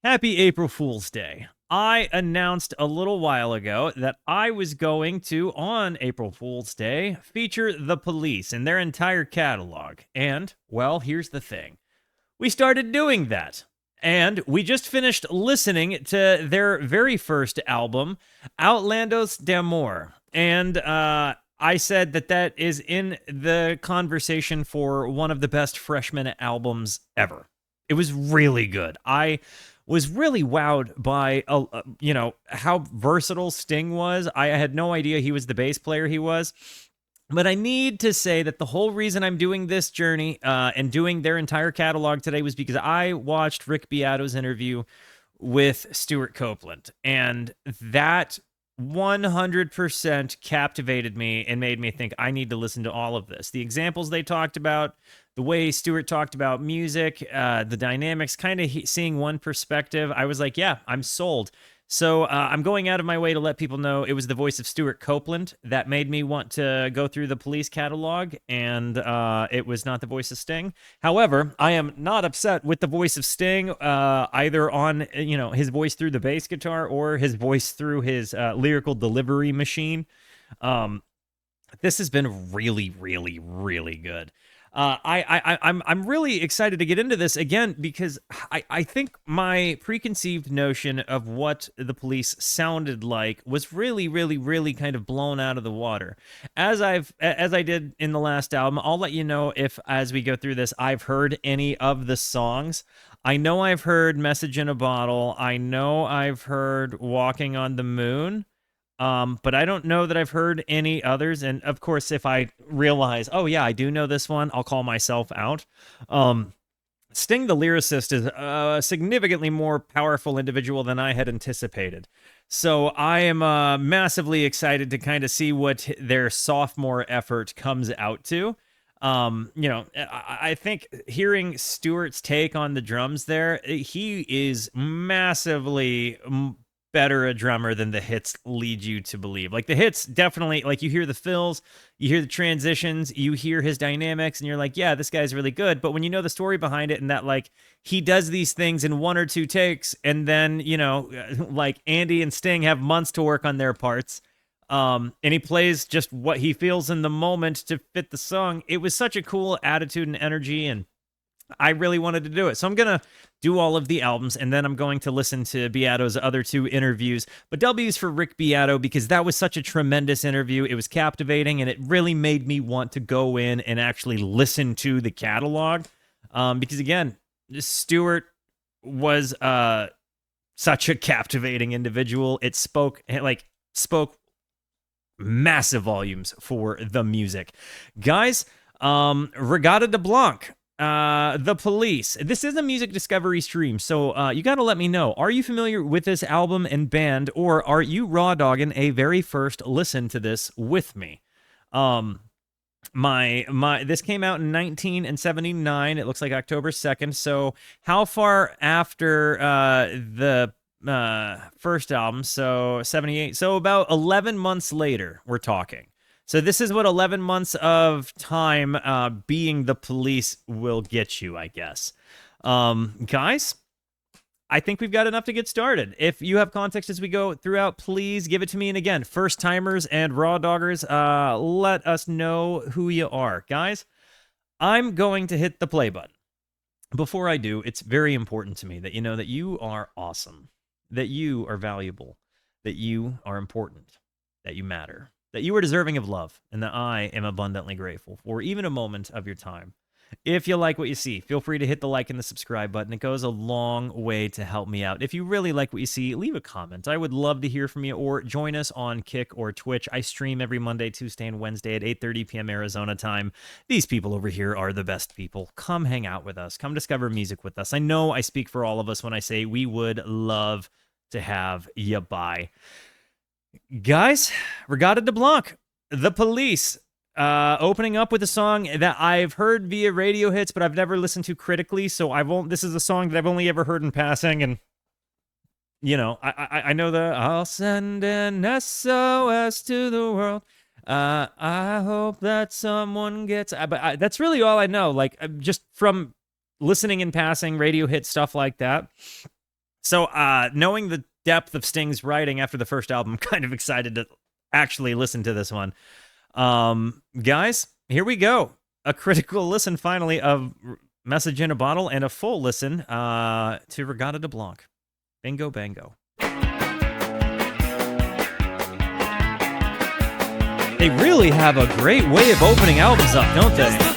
Happy April Fool's Day. I announced a little while ago that I was going to, on April Fool's Day, feature The Police and their entire catalog. And, well, here's the thing. We started doing that. And we just finished listening to their very first album, Outlandos d'Amour. And I said that that is in the conversation for one of the best freshman albums ever. It was really good. I was really wowed by how versatile Sting was. I had no idea he was the bass player he was. But I need to say that the whole reason I'm doing this journey and doing their entire catalog today was because I watched Rick Beato's interview with Stuart Copeland, and that 100% captivated me and made me think I need to listen to all of this. The examples they talked about, the way Stuart talked about music, the dynamics, kind of seeing one perspective, I was like, yeah, I'm sold. So I'm going out of my way to let people know it was the voice of Stuart Copeland that made me want to go through the Police catalog, and it was not the voice of Sting. However, I am not upset with the voice of Sting, either on his voice through the bass guitar or his voice through his lyrical delivery machine. This has been really, really, really good. I'm really excited to get into this again because I think my preconceived notion of what the Police sounded like was really, really, really kind of blown out of the water. As I did in the last album, I'll let you know if, as we go through this, I've heard any of the songs. I know I've heard Message in a Bottle. I know I've heard Walking on the Moon. But I don't know that I've heard any others. And of course, if I realize, oh yeah, I do know this one, I'll call myself out. Sting the lyricist is a significantly more powerful individual than I had anticipated. So I am massively excited to kind of see what their sophomore effort comes out to. I think hearing Stuart's take on the drums there, he is massively better a drummer than the hits lead you to believe. Like, the hits definitely, like, you hear the fills, you hear the transitions, you hear his dynamics, and you're like, yeah, this guy's really good. But when you know the story behind it, and that, like, he does these things in one or two takes, and then, like, Andy and Sting have months to work on their parts, and he plays just what he feels in the moment to fit the song. It was such a cool attitude and energy, and I really wanted to do it. So I'm going to do all of the albums, and then I'm going to listen to Beato's other two interviews. But W's for Rick Beato, because that was such a tremendous interview. It was captivating, and it really made me want to go in and actually listen to the catalog. Because, again, Stuart was such a captivating individual. It spoke massive volumes for the music. Guys, Reggatta De Blanc. The Police. This is a music discovery stream, so you gotta let me know. Are you familiar with this album and band, or are you raw dogging a very first listen to this with me? This came out in 1979. It looks like October 2nd. So how far after the first album? So 78. So about 11 months later, we're talking. So this is what 11 months of time being the Police will get you, I guess. Guys, I think we've got enough to get started. If you have context as we go throughout, please give it to me. And again, first-timers and raw doggers, let us know who you are. Guys, I'm going to hit the play button. Before I do, it's very important to me that you know that you are awesome, that you are valuable, that you are important, that you matter, that you are deserving of love, and that I am abundantly grateful for even a moment of your time. If you like what you see, feel free to hit the like and the subscribe button. It goes a long way to help me out. If you really like what you see, leave a comment. I would love to hear from you, or join us on Kick or Twitch. I stream every Monday, Tuesday, and Wednesday at 8:30 p.m. Arizona time. These people over here are the best people. Come hang out with us. Come discover music with us. I know I speak for all of us when I say we would love to have you by. Guys, Reggatta De Blanc, The Police, opening up with a song that I've heard via radio hits, but I've never listened to critically, so this is a song that I've only ever heard in passing, and, I know I'll send an SOS to the world. I hope that someone gets... But that's really all I know, like, just from listening in passing, radio hit, stuff like that. So, knowing the depth of Sting's writing after the first album, I'm kind of excited to actually listen to this one. Guys, here we go. A critical listen, finally, of Message in a Bottle, and a full listen to Reggatta De Blanc. Bingo bango. They really have a great way of opening albums up, don't they?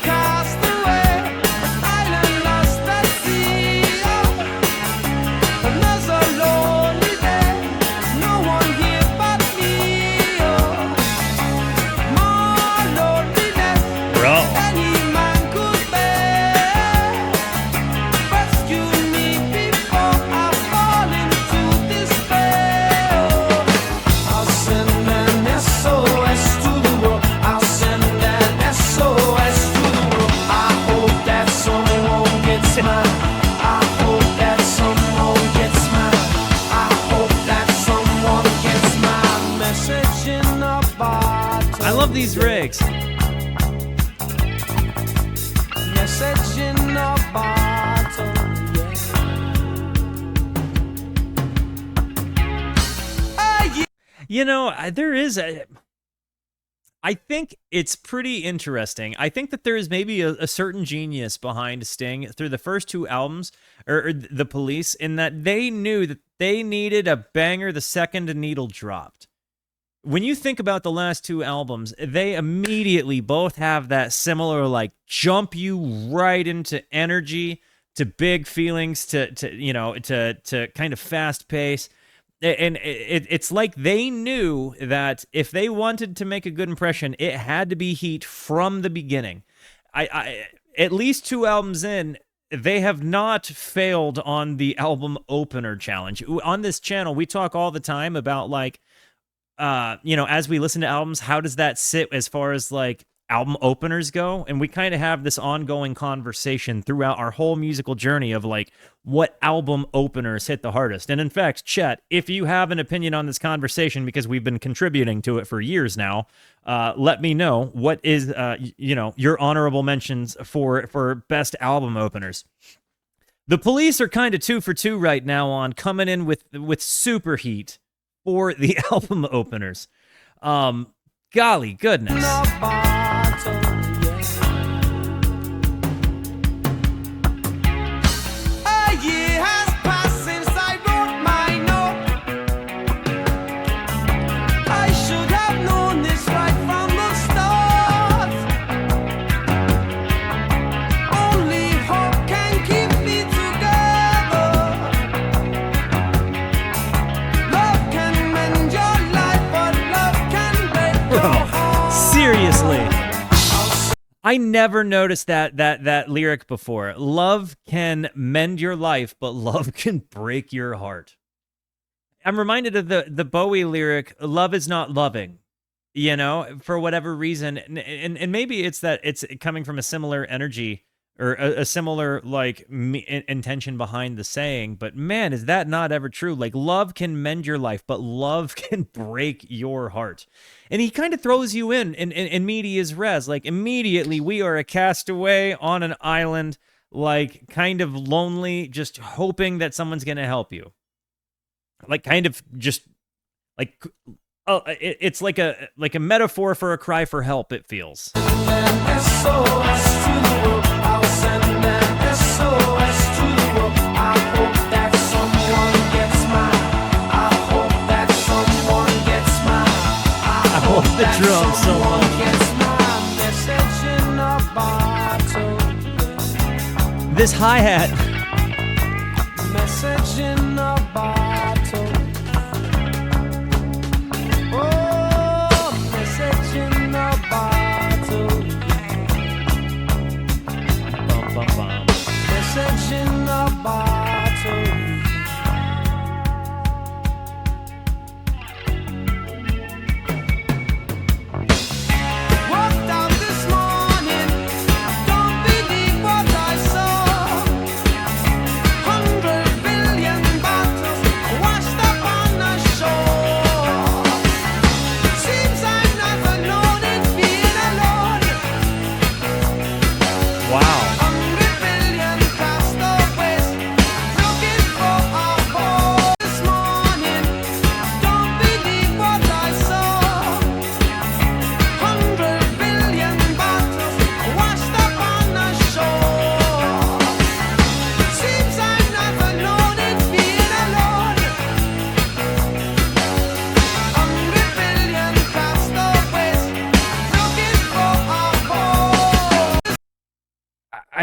I love these rigs. Message in a bottle, yeah. You know, there is a... I think it's pretty interesting. I think that there is maybe a certain genius behind Sting through the first two albums, or The Police, in that they knew that they needed a banger the second a needle dropped. When you think about the last two albums, they immediately both have that similar, like, jump you right into energy, to big feelings, to kind of fast pace. And it's like they knew that if they wanted to make a good impression, it had to be heat from the beginning. I at least two albums in, they have not failed on the album opener challenge. On this channel, we talk all the time about, like, as we listen to albums, how does that sit as far as, like, album openers go? And we kind of have this ongoing conversation throughout our whole musical journey of, like, what album openers hit the hardest. And in fact, chat, if you have an opinion on this conversation, because we've been contributing to it for years now, let me know what is, your honorable mentions for best album openers. The Police are kind of 2 for 2 right now on coming in with super heat for the album openers. Golly goodness. Seriously, I never noticed that lyric before. Love can mend your life, but love can break your heart. I'm reminded of the Bowie lyric, "Love is not loving," for whatever reason, and maybe it's that it's coming from a similar energy or a similar, like, intention behind the saying. But man, is that not ever true? Like, love can mend your life, but love can break your heart. And he kind of throws you in medias res. Like, immediately we are a castaway on an island, like, kind of lonely, just hoping that someone's going to help you. Like, kind of just, like, it's like a metaphor for a cry for help, it feels. The drum so much. This hi-hat. Message in a bottle. Oh, message in a bottle. Bum, bum, bum. Message in a bottle.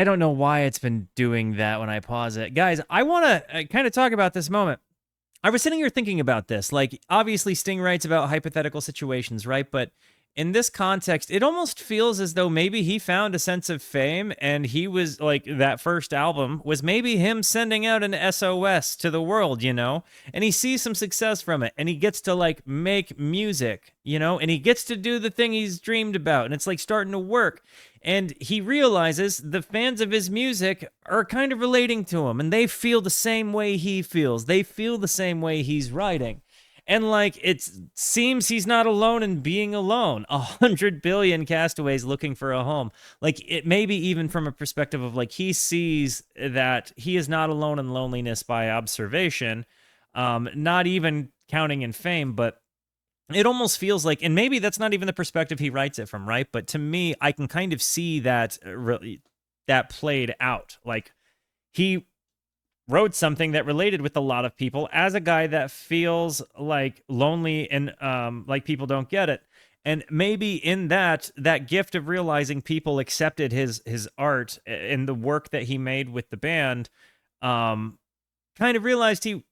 don't know why it's been doing that when I pause it. Guys, I want to kind of talk about this moment. I was sitting here thinking about this. Like, obviously, Sting writes about hypothetical situations, right? But in this context, it almost feels as though maybe he found a sense of fame, and he was like, that first album was maybe him sending out an SOS to the world, you know? And he sees some success from it, and he gets to like make music, you know? And he gets to do the thing he's dreamed about, and it's like starting to work. And he realizes the fans of his music are kind of relating to him, and they feel the same way he feels. They feel the same way he's writing. And like, it seems he's not alone in being alone. 100 billion castaways looking for a home. Like, it maybe even from a perspective of like, he sees that he is not alone in loneliness by observation, not even counting in fame, but it almost feels like, and maybe that's not even the perspective he writes it from, right? But to me, I can kind of see that that played out. Like, he wrote something that related with a lot of people as a guy that feels like lonely and like people don't get it. And maybe in that gift of realizing people accepted his art and the work that he made with the band, kind of realized he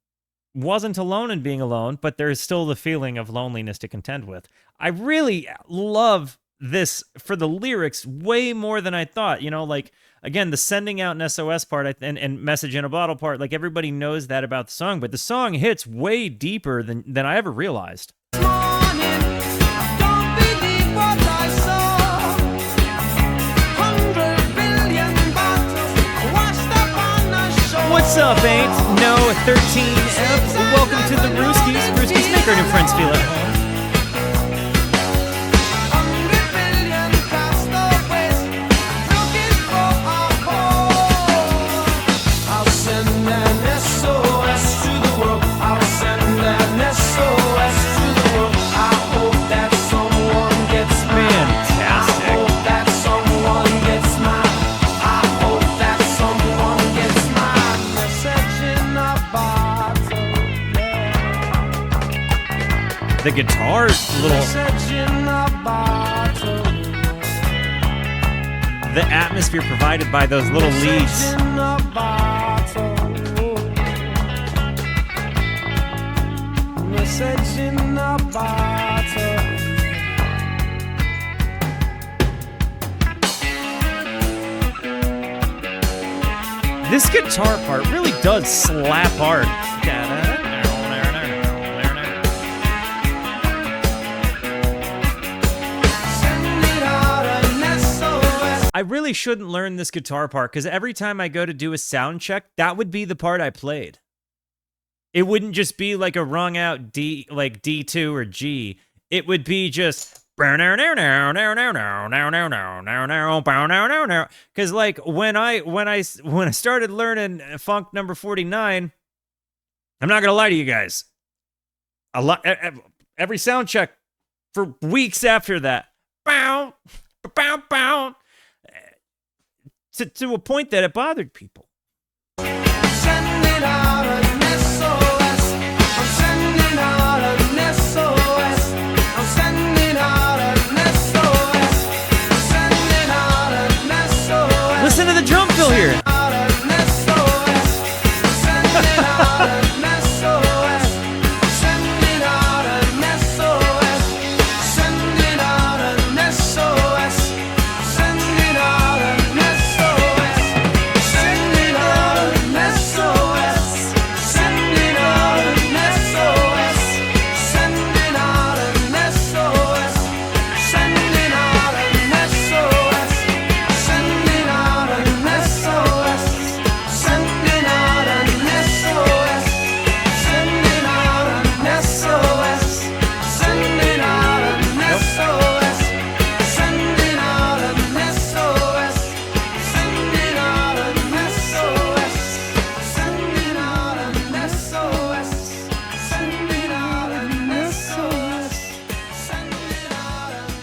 wasn't alone in being alone, but there's still the feeling of loneliness to contend with. I really love this for the lyrics way more than I thought. You know, like, again, the sending out an SOS part and message in a bottle part, like, everybody knows that about the song, but the song hits way deeper than I ever realized. What's up, Ain't No 13F? Welcome to the Rooskies. Rooskies make our new friends feel at home. The guitar little... The atmosphere provided by those little leads. This guitar part really does slap hard. I really shouldn't learn this guitar part, because every time I go to do a sound check, that would be the part I played. It wouldn't just be like a rung out D, like D2 or G. It would be just... Because like when I started learning funk number 49, I'm not gonna lie to you guys, a lot, every sound check for weeks after that, bow, bow, bow, to a point that it bothered people. Send it out an SOS. I'm sending out an SOS. I'm sending out an SOS. I'm sending out an SOS. Listen to the drum fill here.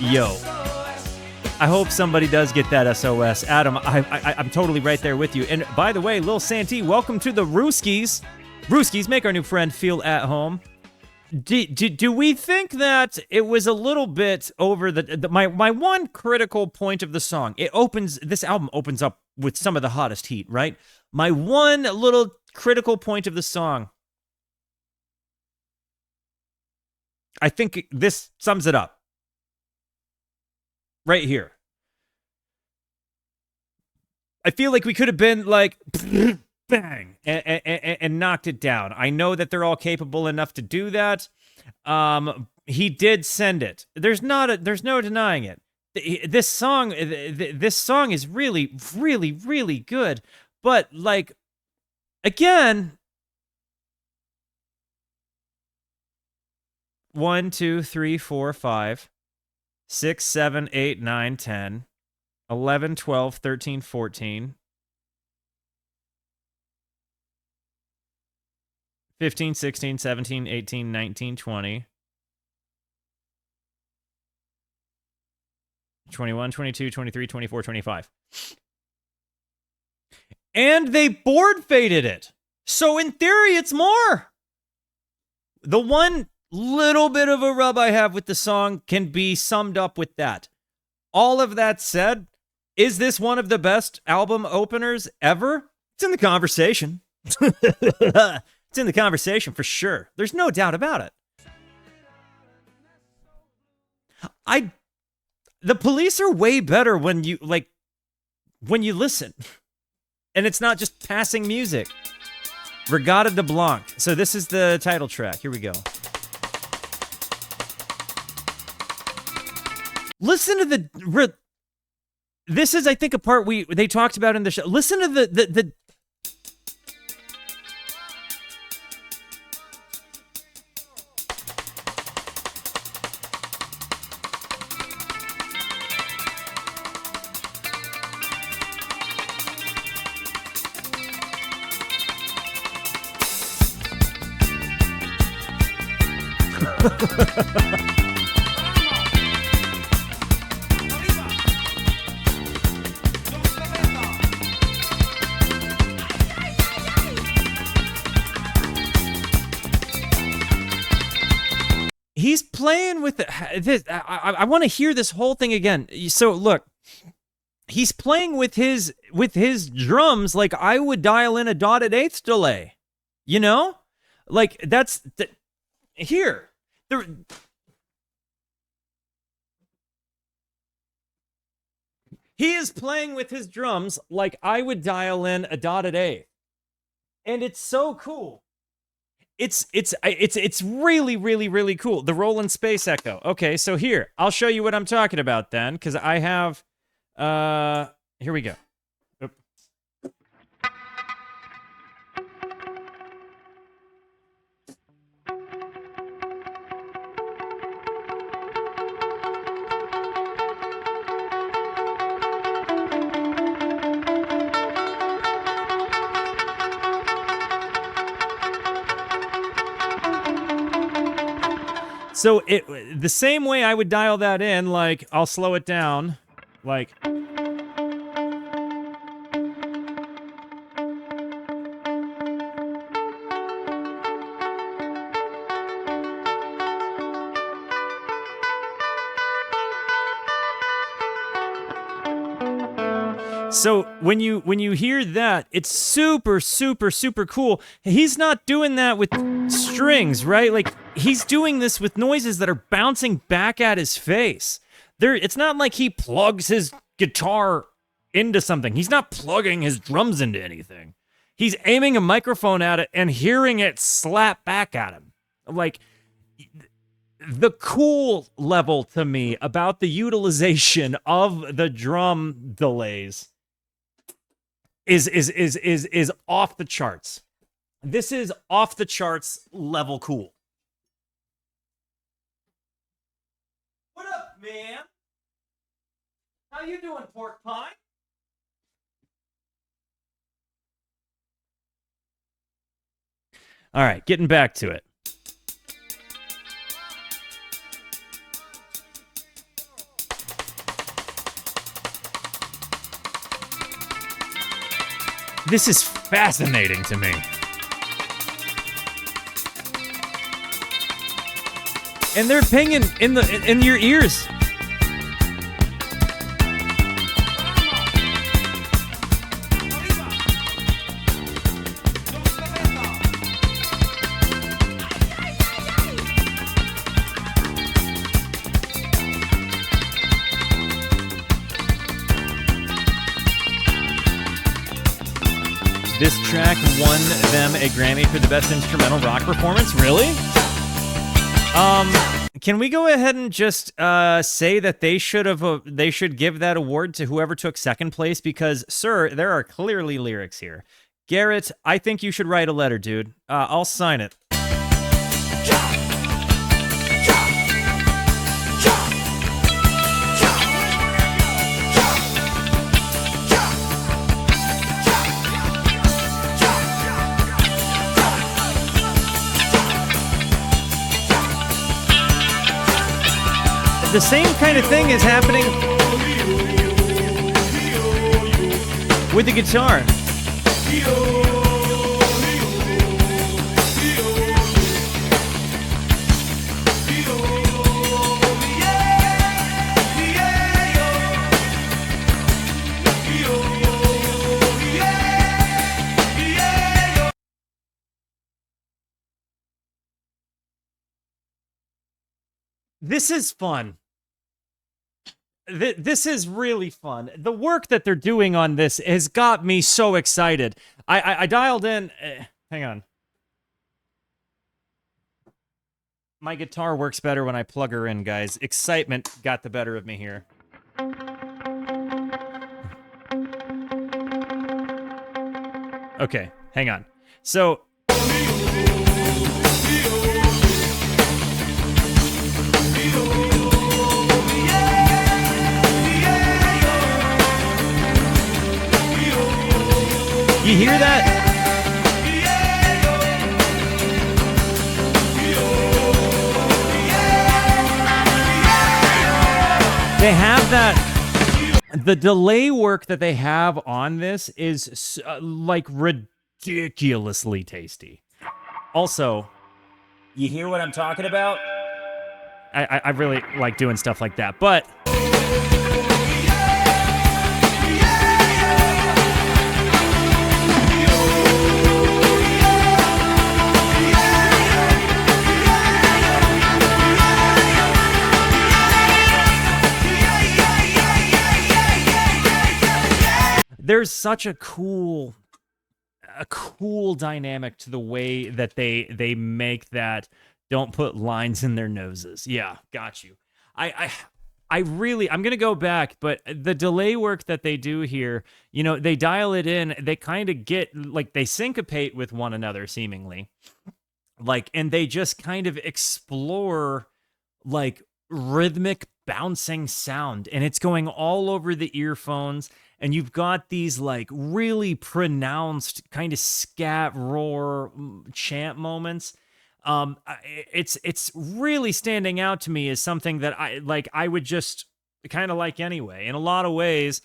Yo, I hope somebody does get that SOS. Adam, I'm totally right there with you. And by the way, Lil Santee, welcome to the Rooskies. Rooskies, make our new friend feel at home. Do we think that it was a little bit over my one critical point of the song? This album opens up with some of the hottest heat, right? My one little critical point of the song, I think this sums it up. Right here. I feel like we could have been like, bang, and knocked it down. I know that they're all capable enough to do that. He did send it. There's no denying it. This song is really, really, really good. But like, again, 1, 2, 3, 4, 5, 6, 7, 8, 9, 10, 11, 12, 13, 14, 15, 16, 17, 18, 19, 20, 21, 22, 23, 24, 25. And they board faded it. So in theory, it's more. The one little bit of a rub I have with the song can be summed up with that. All of that said, is this one of the best album openers ever? It's in the conversation. It's in the conversation for sure. There's no doubt about it. The Police are way better when you listen. And it's not just passing music. Reggatta De Blanc. So this is the title track. Here we go. Listen to the... This is, I think, a part they talked about in the show. Listen to the he's playing with this. I want to hear this whole thing again. So look, he's playing with his drums like I would dial in a dotted eighths delay. You know, like that's here. He is playing with his drums like I would dial in a dotted eighth, and it's so cool. It's really, really, really cool. The Roland Space Echo. Okay, so here, I'll show you what I'm talking about then, because I have, here we go. Oop. So the same way I would dial that in, like, I'll slow it down, like... So when you hear that, it's super, super, super cool. He's not doing that with strings, right? Like, he's doing this with noises that are bouncing back at his face. It's not like he plugs his guitar into something. He's not plugging his drums into anything. He's aiming a microphone at it and hearing it slap back at him. Like, the cool level to me about the utilization of the drum delays is off the charts. This is off the charts level cool. What up, man? How you doing, pork pie? All right, getting back to it. This is fascinating to me. And they're pinging in your ears. track won them a Grammy for the Best Instrumental Rock Performance. Really? Can we go ahead and just say that they should give that award to whoever took second place? Because, sir, there are clearly lyrics here. Garrett, I think you should write a letter, dude. I'll sign it. The same kind of thing is happening with the guitar. This is fun. This is really fun. The work that they're doing on this has got me so excited. I dialed in. Hang on. My guitar works better when I plug her in, guys. Excitement got the better of me here. Okay, hang on. So... You hear that? They have that. The delay work that they have on this is like ridiculously tasty. Also, you hear what I'm talking about? I really like doing stuff like that, but... There's such a cool dynamic to the way that they make that. Don't put lines in their noses. Yeah, got you. I'm gonna go back, but the delay work that they do here, you know, they dial it in. They kind of get like they syncopate with one another seemingly, like, and they just kind of explore like rhythmic bouncing sound, and it's going all over the earphones. And you've got these like really pronounced kind of scat roar chant moments. It's really standing out to me as something that I would just kind of like anyway. In a lot of ways,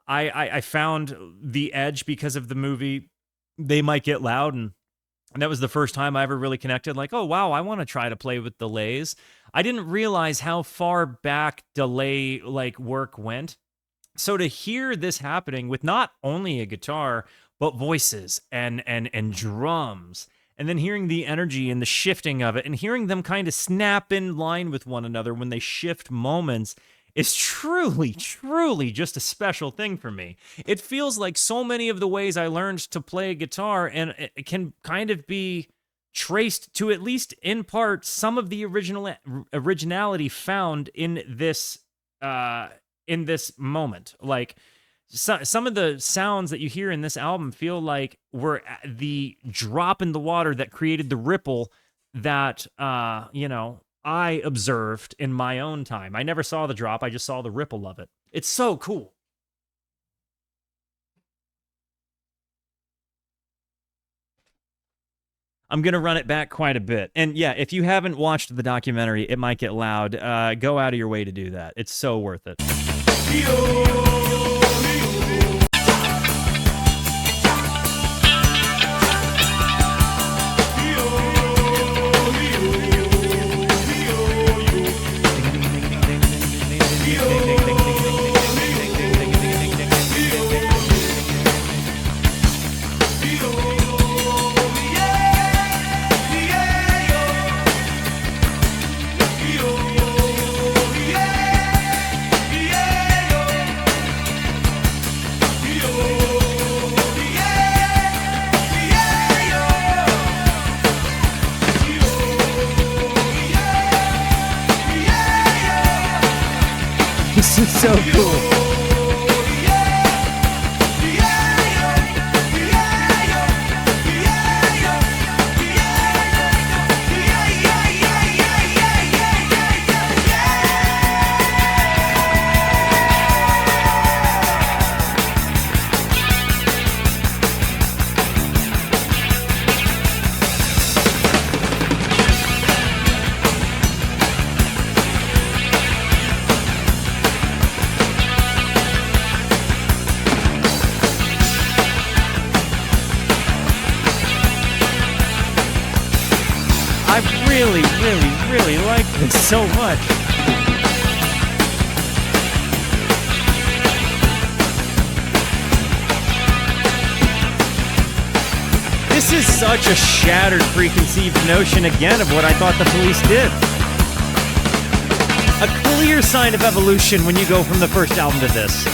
I found the edge because of the movie They Might Get Loud, and that was the first time I ever really connected. Like, oh wow, I want to try to play with delays. I didn't realize how far back delay like work went. So to hear this happening with not only a guitar, but voices and drums, and then hearing the energy and the shifting of it, and hearing them kind of snap in line with one another when they shift moments is truly, truly just a special thing for me. It feels like so many of the ways I learned to play guitar, and it can kind of be traced to, at least in part, some of the originality found in this moment. Like some of the sounds that you hear in this album feel like were the drop in the water that created the ripple that I observed in my own time. I never saw the drop, I just saw the ripple of it. It's so cool. I'm going to run it back quite a bit. And yeah, if you haven't watched the documentary, It Might Get Loud, go out of your way to do that. It's so worth it. so cool. I really like this so much. This is such a shattered preconceived notion again of what I thought the Police did. A clear sign of evolution when you go from the first album to this.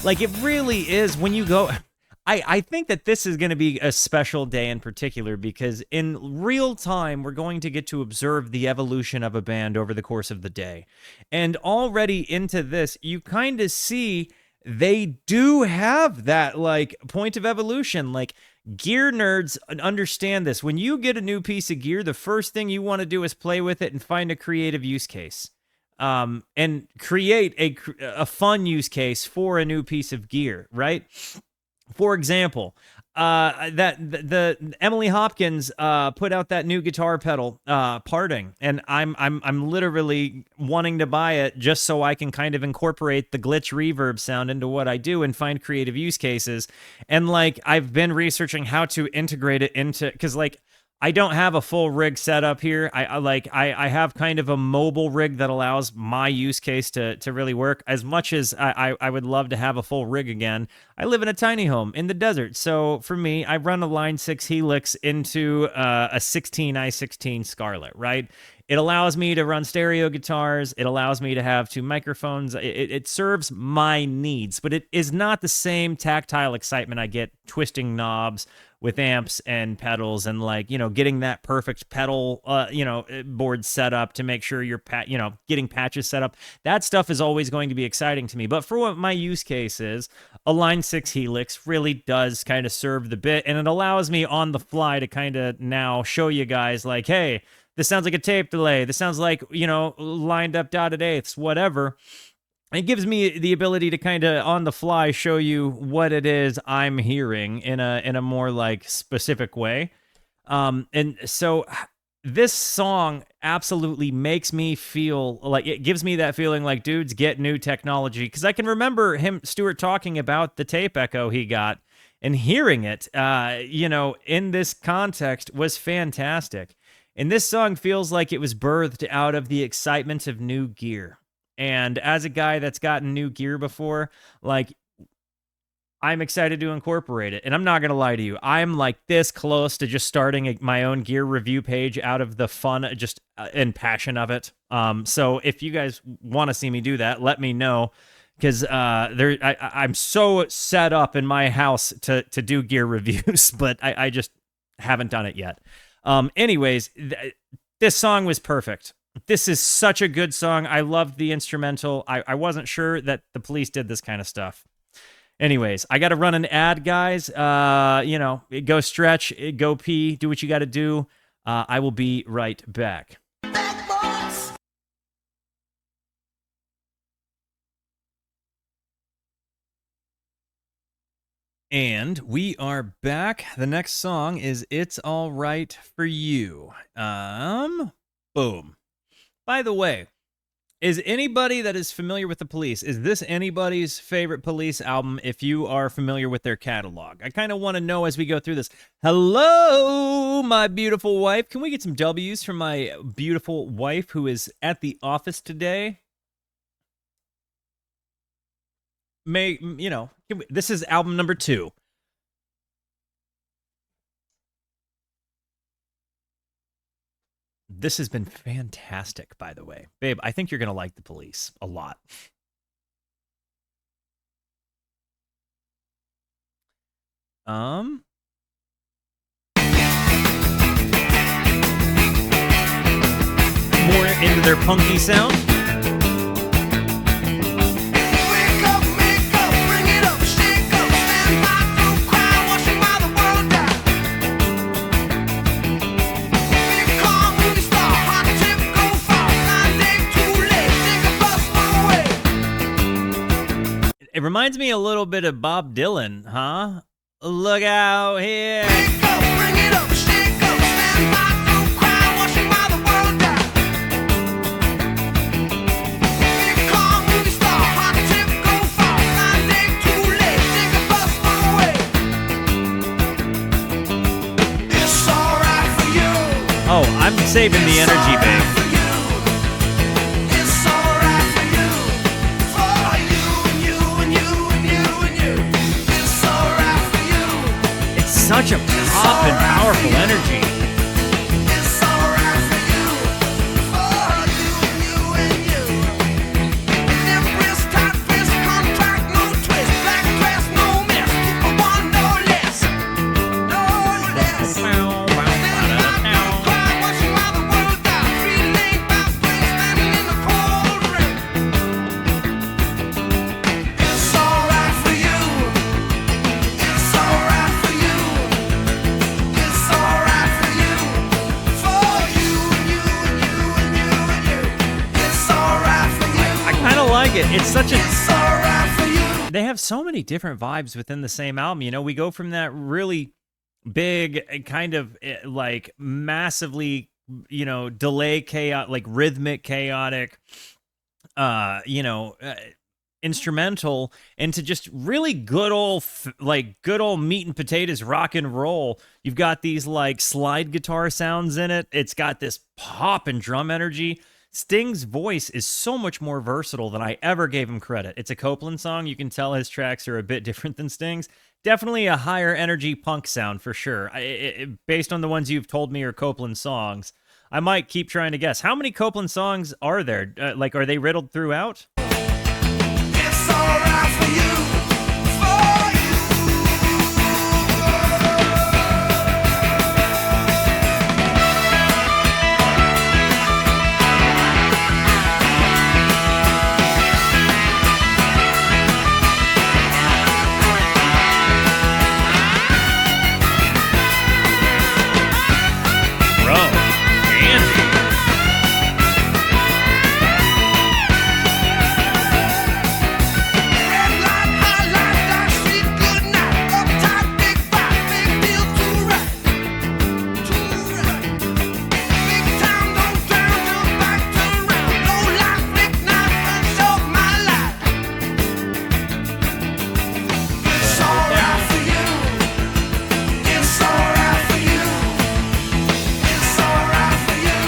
Like, it really is when you go... I think that this is going to be a special day in particular because in real time, we're going to get to observe the evolution of a band over the course of the day. And already into this, you kind of see they do have that, like, point of evolution. Like, gear nerds understand this. When you get a new piece of gear, the first thing you want to do is play with it and find a creative use case. And create a fun use case for a new piece of gear, right? For example, the Emily Hopkins put out that new guitar pedal, Parting, and I'm literally wanting to buy it just so I can kind of incorporate the glitch reverb sound into what I do and find creative use cases. And like I've been researching how to integrate it into, because like I don't have a full rig set up here. I have kind of a mobile rig that allows my use case to really work. As much as I would love to have a full rig again, I live in a tiny home in the desert. So for me, I run a Line 6 Helix into a 16 i16 Scarlett, right? It allows me to run stereo guitars. It allows me to have 2 microphones. It serves my needs, but it is not the same tactile excitement I get twisting knobs with amps and pedals and like, you know, getting that perfect pedal, board set up to make sure you're, getting patches set up. That stuff is always going to be exciting to me. But for what my use case is, a Line 6 Helix really does kind of serve the bit. And it allows me on the fly to kind of now show you guys like, hey, this sounds like a tape delay. This sounds like, lined up dotted eighths, whatever. It gives me the ability to kind of on the fly show you what it is I'm hearing in a more like specific way. And so this song absolutely makes me feel like it gives me that feeling like dudes get new technology. Cause I can remember Stuart talking about the tape echo he got and hearing it, in this context was fantastic. And this song feels like it was birthed out of the excitement of new gear. And as a guy that's gotten new gear before, like, I'm excited to incorporate it. And I'm not going to lie to you. I'm like this close to just starting my own gear review page out of the fun and passion of it. So if you guys want to see me do that, let me know. Because I'm so set up in my house to do gear reviews, but I just haven't done it yet. Anyways, this song was perfect. This is such a good song. I loved the instrumental. I wasn't sure that the Police did this kind of stuff. Anyways, I got to run an ad, guys. Go stretch, go pee, do what you got to do. I will be right back. And we are back. The next song is It's All Right For You. Boom. By the way, is anybody that is familiar with the Police, is this anybody's favorite Police album if you are familiar with their catalog? I kind of want to know as we go through this. Hello, my beautiful wife. Can we get some W's from my beautiful wife who is at the office today? This is album number 2. This has been fantastic, by the way. Babe, I think you're going to like the Police a lot. into their punky sound. Wake up, make up, bring it up, shake up, stand by, don't cry, watching while the world dies. Big car, movie star, hot tip, go far, 9 days too late, take a bus, one way. It reminds me a little bit of Bob Dylan, huh? Look out here. Wake up, bring it up, shake up, stand by, don't cry, watching while the world dies. Big car, movie star, hot tip, go far, 9 days too late, take a bus, one way. It's alright for you. Oh, I'm saving the energy, babe. It's alright for you. For you and you and you and you and you. It's alright for you. It's such a pop and powerful energy. It's alright for you. For you and you and you. Limp wrist, tight fist, contract, no twist. Black dress, no mess. Keep a one, no less. No less. Stand by, don't cry, watching while the world dies. Feet ain't by spring, standing in the cold rain. It's alright for you. It's alright for you. It's alright for you. For you and you and you and you and you. It's alright for you. I kind of like it. It's such a. It's alright for you. They have so many different vibes within the same album. You know, we go from that really big, kind of like massively, you know, delay chaotic, like rhythmic chaotic, instrumental, into just really good old good old meat and potatoes rock and roll. You've got these like slide guitar sounds in it. It's got this pop and drum energy. Sting's voice is so much more versatile than I ever gave him credit. It's a Copeland song. You can tell his tracks are a bit different than Sting's. Definitely a higher energy punk sound for sure. Based on the ones you've told me are Copeland songs, I might keep trying to guess. How many Copeland songs are there? Are they riddled throughout? It's alright for you. For you. Bro, Andy. Red light, high light, dark street, good night. Uptight, big fight, big deal, too right. Too right. Big time, don't drown, jump back, turn around. Low light, big knife, and show my life. It's alright for you. It's alright for you. It's alright for you.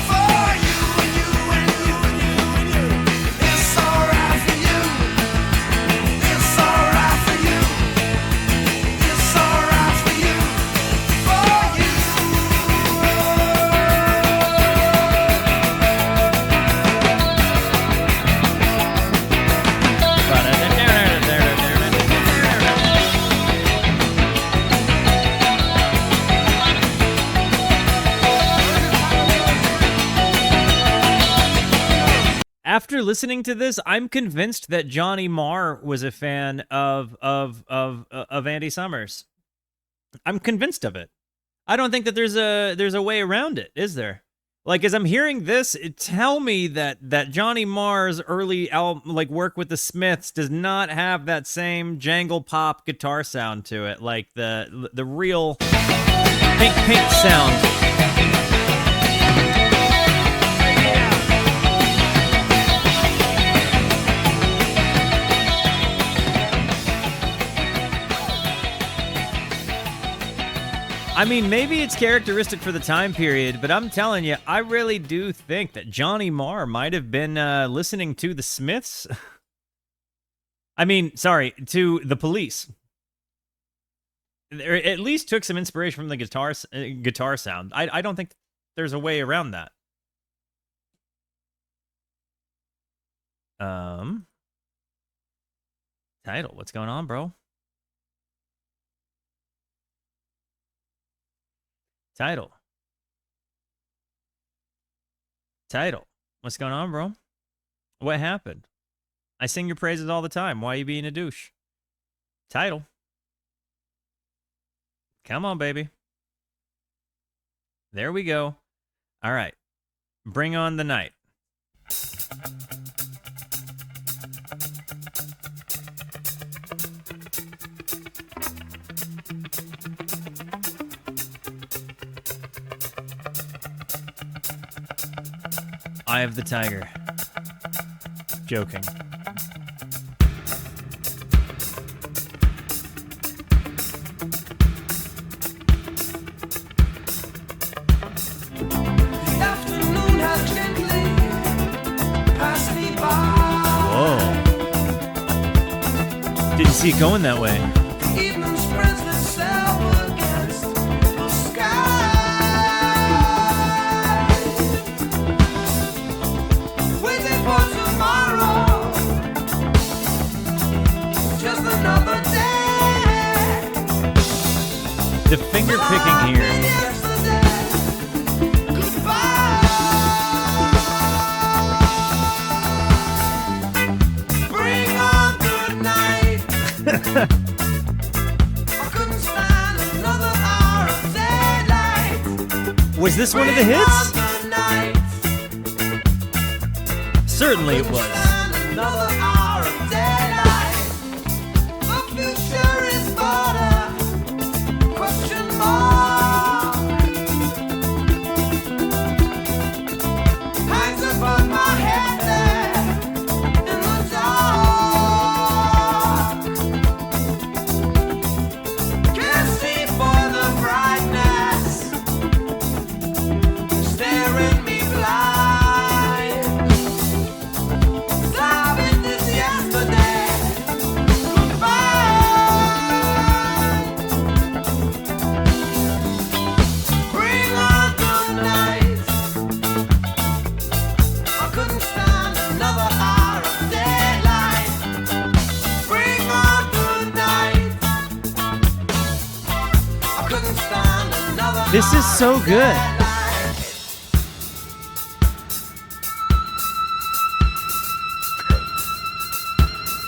For you and you and you and you and you. It's alright for you. It's alright for you. It's alright for you. For you. After listening to this, I'm convinced that Johnny Marr was a fan of Andy Summers. I'm convinced of it. I don't think that there's a way around it, is there? Like, as I'm hearing this, tell me that Johnny Marr's early work with the Smiths does not have that same jangle pop guitar sound to it, like the real pink sound. I mean, maybe it's characteristic for the time period, but I'm telling you, I really do think that Johnny Marr might have been listening to the Smiths. I mean, sorry, to the Police. Or at least took some inspiration from the guitar sound. I don't think there's a way around that. Title, what's going on, bro? Title. Title. What's going on, bro? What happened? I sing your praises all the time. Why are you being a douche? Title. Come on, baby. There we go. All right. Bring on the night. Eye of the Tiger. Joking. Afternoon has gently passed me by. Whoa. Didn't see it going that way. Evening spreads itself against the sky. Waiting for tomorrow, just another day. The finger picking here. I couldn't stand another hour of daylight. Was this one of the hits? Certainly it was. Another hour of daylight. The future is but a question mark. Hangs above my head there in the dark. Can't see for the brightness staring me blind. Loving this yesterday goodbye. Bring on the night. I couldn't stand another hour of daylight. Bring on the night. I couldn't stand another. This is so good.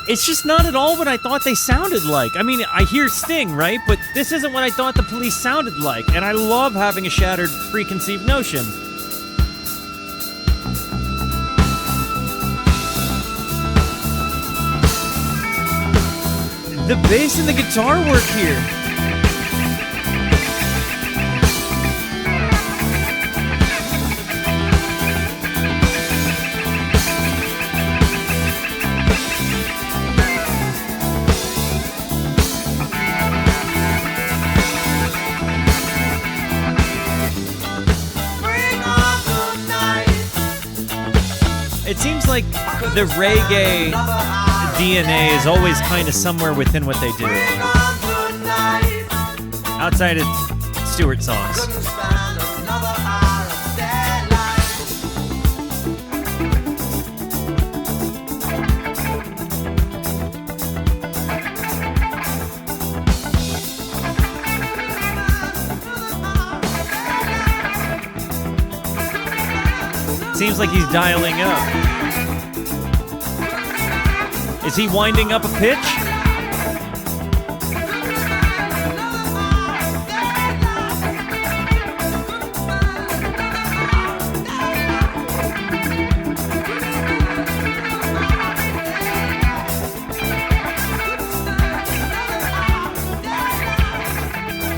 It's just not at all what I thought they sounded like. I mean, I hear Sting, right? But this isn't what I thought the Police sounded like. And I love having a shattered preconceived notion. The bass and the guitar work here. Bring on the night. It seems like the reggae DNA is always kind of somewhere within what they do. Bring on the night. Outside of Stewart songs. Couldn't stand another hour of daylight. Seems like he's dialing up. Is he winding up a pitch?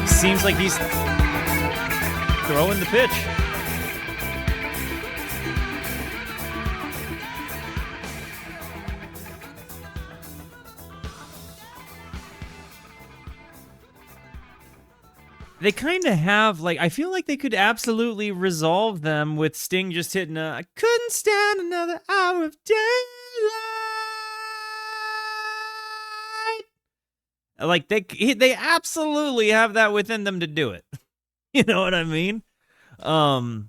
Seems like he's throwing the pitch. They kind of have, like, I feel like they could absolutely resolve them with Sting just hitting a, I couldn't stand another hour of daylight. Like, they absolutely have that within them to do it. You know what I mean? But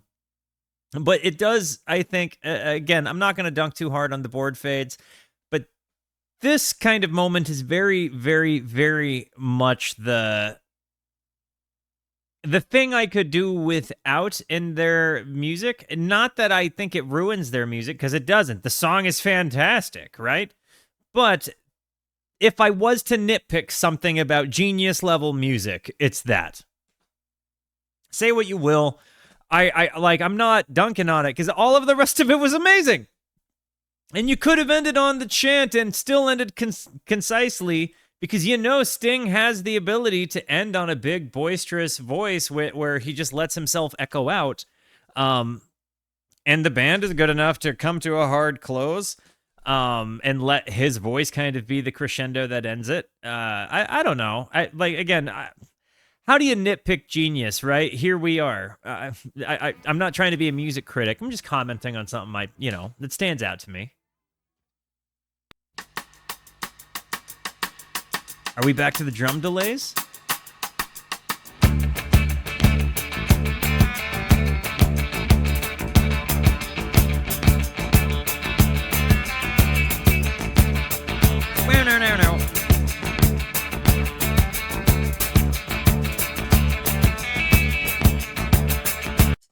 it does, I think, again, I'm not going to dunk too hard on the board fades, but this kind of moment is very, very, very much the the thing I could do without in their music, not that I think it ruins their music, because it doesn't. The song is fantastic, right? But if I was to nitpick something about genius level music, it's that. Say what you will. I'm not dunking on it, because all of the rest of it was amazing. And you could have ended on the chant and still ended concisely, because Sting has the ability to end on a big boisterous voice where he just lets himself echo out. And the band is good enough to come to a hard close and let his voice kind of be the crescendo that ends it. I don't know. How do you nitpick genius, right? Here we are. I'm not trying to be a music critic. I'm just commenting on something that stands out to me. Are we back to the drum delays?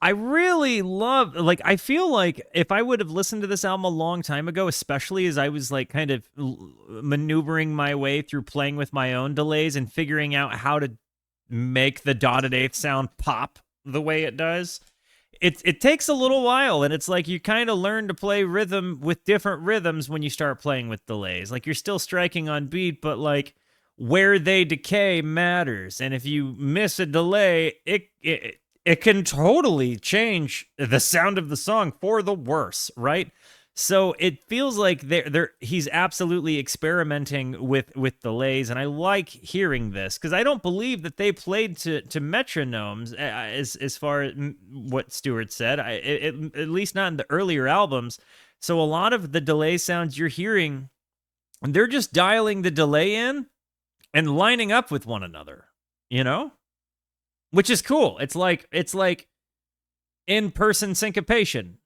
I really love, I feel like if I would have listened to this album a long time ago, especially as I was kind of maneuvering my way through playing with my own delays and figuring out how to make the dotted eighth sound pop the way it does, it takes a little while, and it's like you kind of learn to play rhythm with different rhythms when you start playing with delays. Like, you're still striking on beat, but where they decay matters, and if you miss a delay, it can totally change the sound of the song for the worse, right? So it feels like he's absolutely experimenting with delays, and I like hearing this, because I don't believe that they played to metronomes as far as what Stewart said, at least not in the earlier albums. So a lot of the delay sounds you're hearing, they're just dialing the delay in and lining up with one another, Which is cool. It's like in-person syncopation.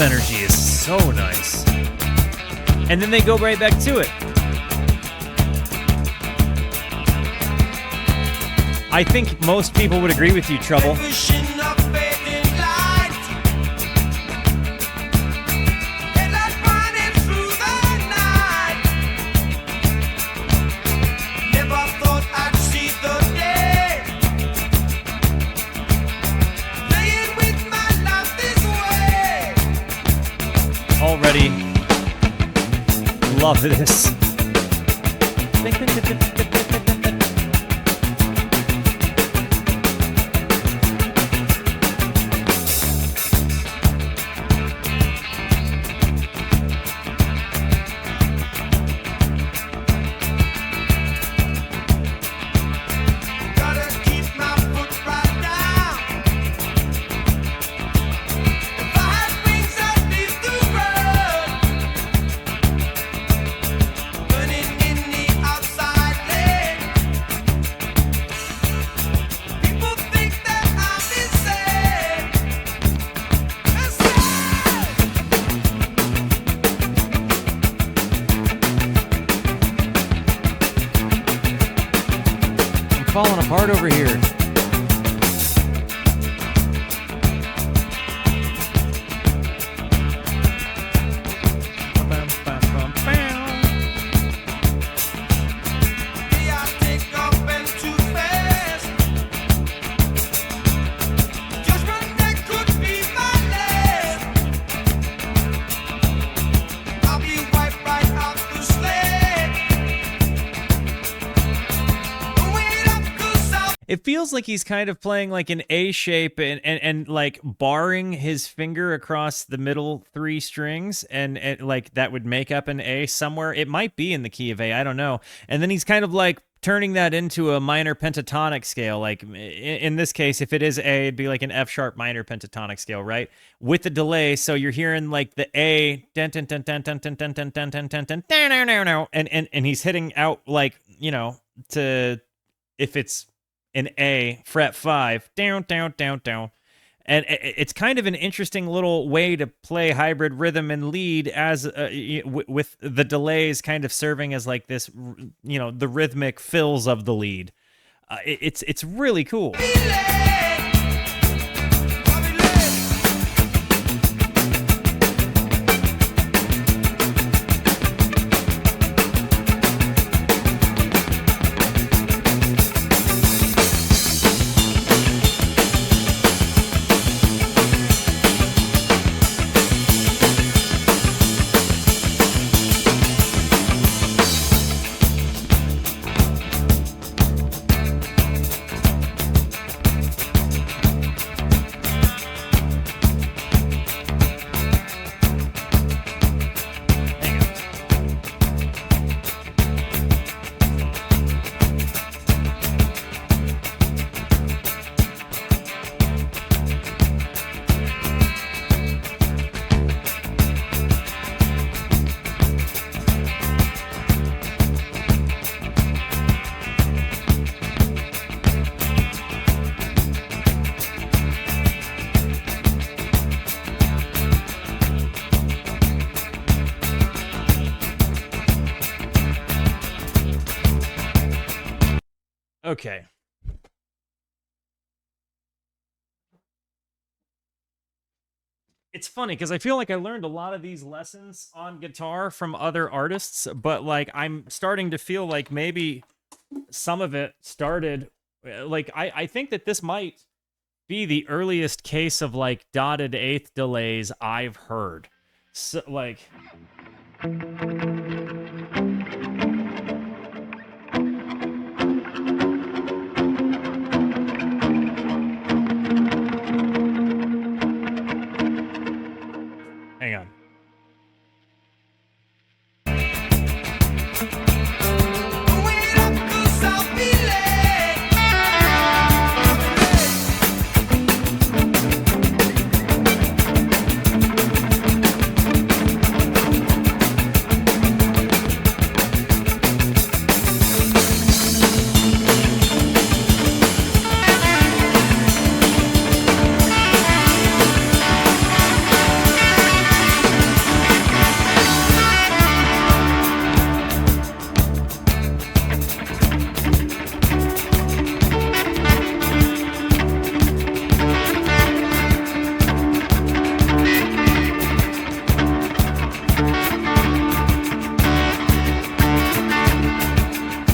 Energy is so nice. And then they go right back to it. I think most people would agree with you, Trouble. Already love this. Falling apart over here. It feels like he's kind of playing like an A shape and like barring his finger across the middle three strings and like that would make up an A somewhere. It might be in the key of A, I don't know. And then he's kind of like turning that into a minor pentatonic scale. Like in this case, if it is A, it'd be like an F sharp minor pentatonic scale, right? With the delay, so you're hearing like the A, and he's hitting out like, you know, to if it's an A fret 5 down down down down, and it's kind of an interesting little way to play hybrid rhythm and lead as with the delays kind of serving as like this, you know, the rhythmic fills of the lead. It's really cool. Okay. It's funny because I feel like I learned a lot of these lessons on guitar from other artists, but like I'm starting to feel like maybe some of it started like I think that this might be the earliest case of like dotted eighth delays I've heard. So like hang on.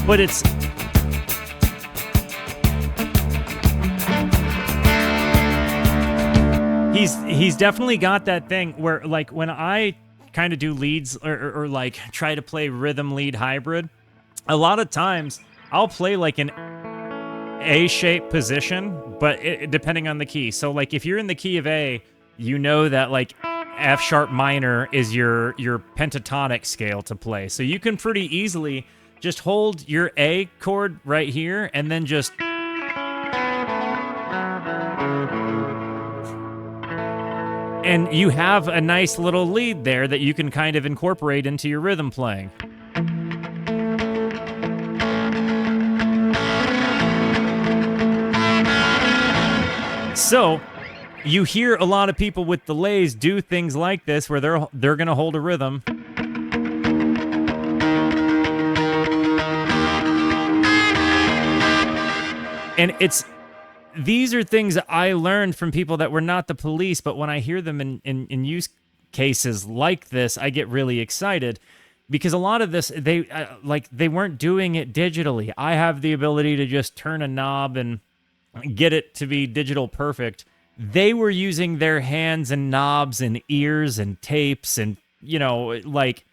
But it's he's definitely got that thing where like when I kind of do leads or like try to play rhythm lead hybrid, a lot of times I'll play like an A-shaped position, but depending on the key. So like if you're in the key of A, you know that like F sharp minor is your pentatonic scale to play. So you can pretty easily just hold your A chord right here and then just and you have a nice little lead there that you can kind of incorporate into your rhythm playing. So you hear a lot of people with delays do things like this where they're going to hold a rhythm. And these are things that I learned from people that were not the police, but when I hear them in use cases like this, I get really excited because a lot of this, they weren't doing it digitally. I have the ability to just turn a knob and get it to be digital perfect. They were using their hands and knobs and ears and tapes and, you know, like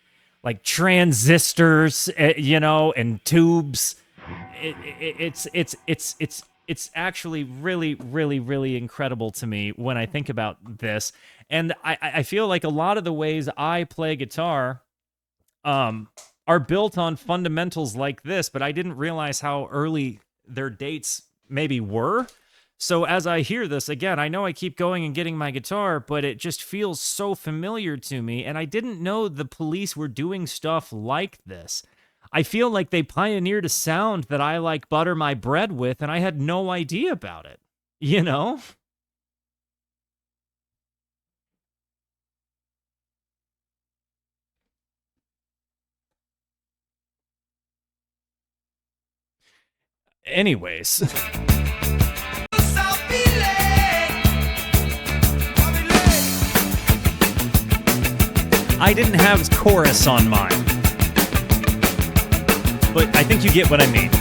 transistors, you know, and tubes. It's it's actually really, really, really incredible to me when I think about this. And I feel like a lot of the ways I play guitar are built on fundamentals like this, but I didn't realize how early their dates maybe were. So as I hear this again, I know I keep going and getting my guitar, but it just feels so familiar to me. And I didn't know the Police were doing stuff like this. I feel like they pioneered a sound that I like butter my bread with, and I had no idea about it. You know? Anyways. I didn't have chorus on mine, but I think you get what I mean.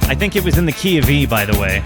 I think it was in the key of E, by the way.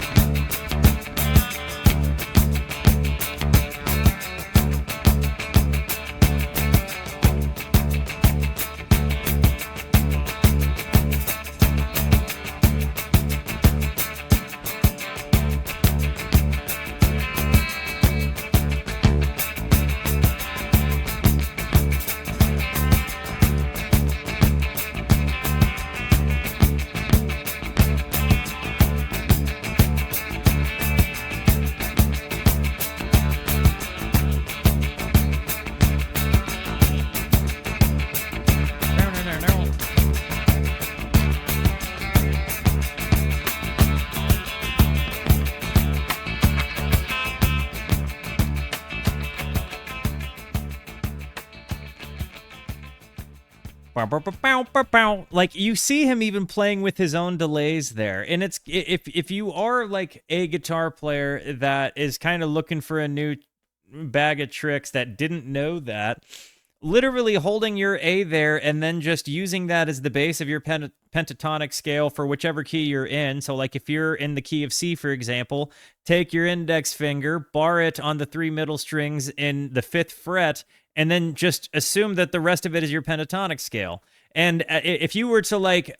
Like, you see him even playing with his own delays there. And it's, if you are like a guitar player that is kind of looking for a new bag of tricks that didn't know that, literally holding your A there and then just using that as the base of your pentatonic scale for whichever key you're in. So like if you're in the key of C, for example, take your index finger, bar it on the 3 middle strings in the 5th fret, and then just assume that the rest of it is your pentatonic scale. And if you were to like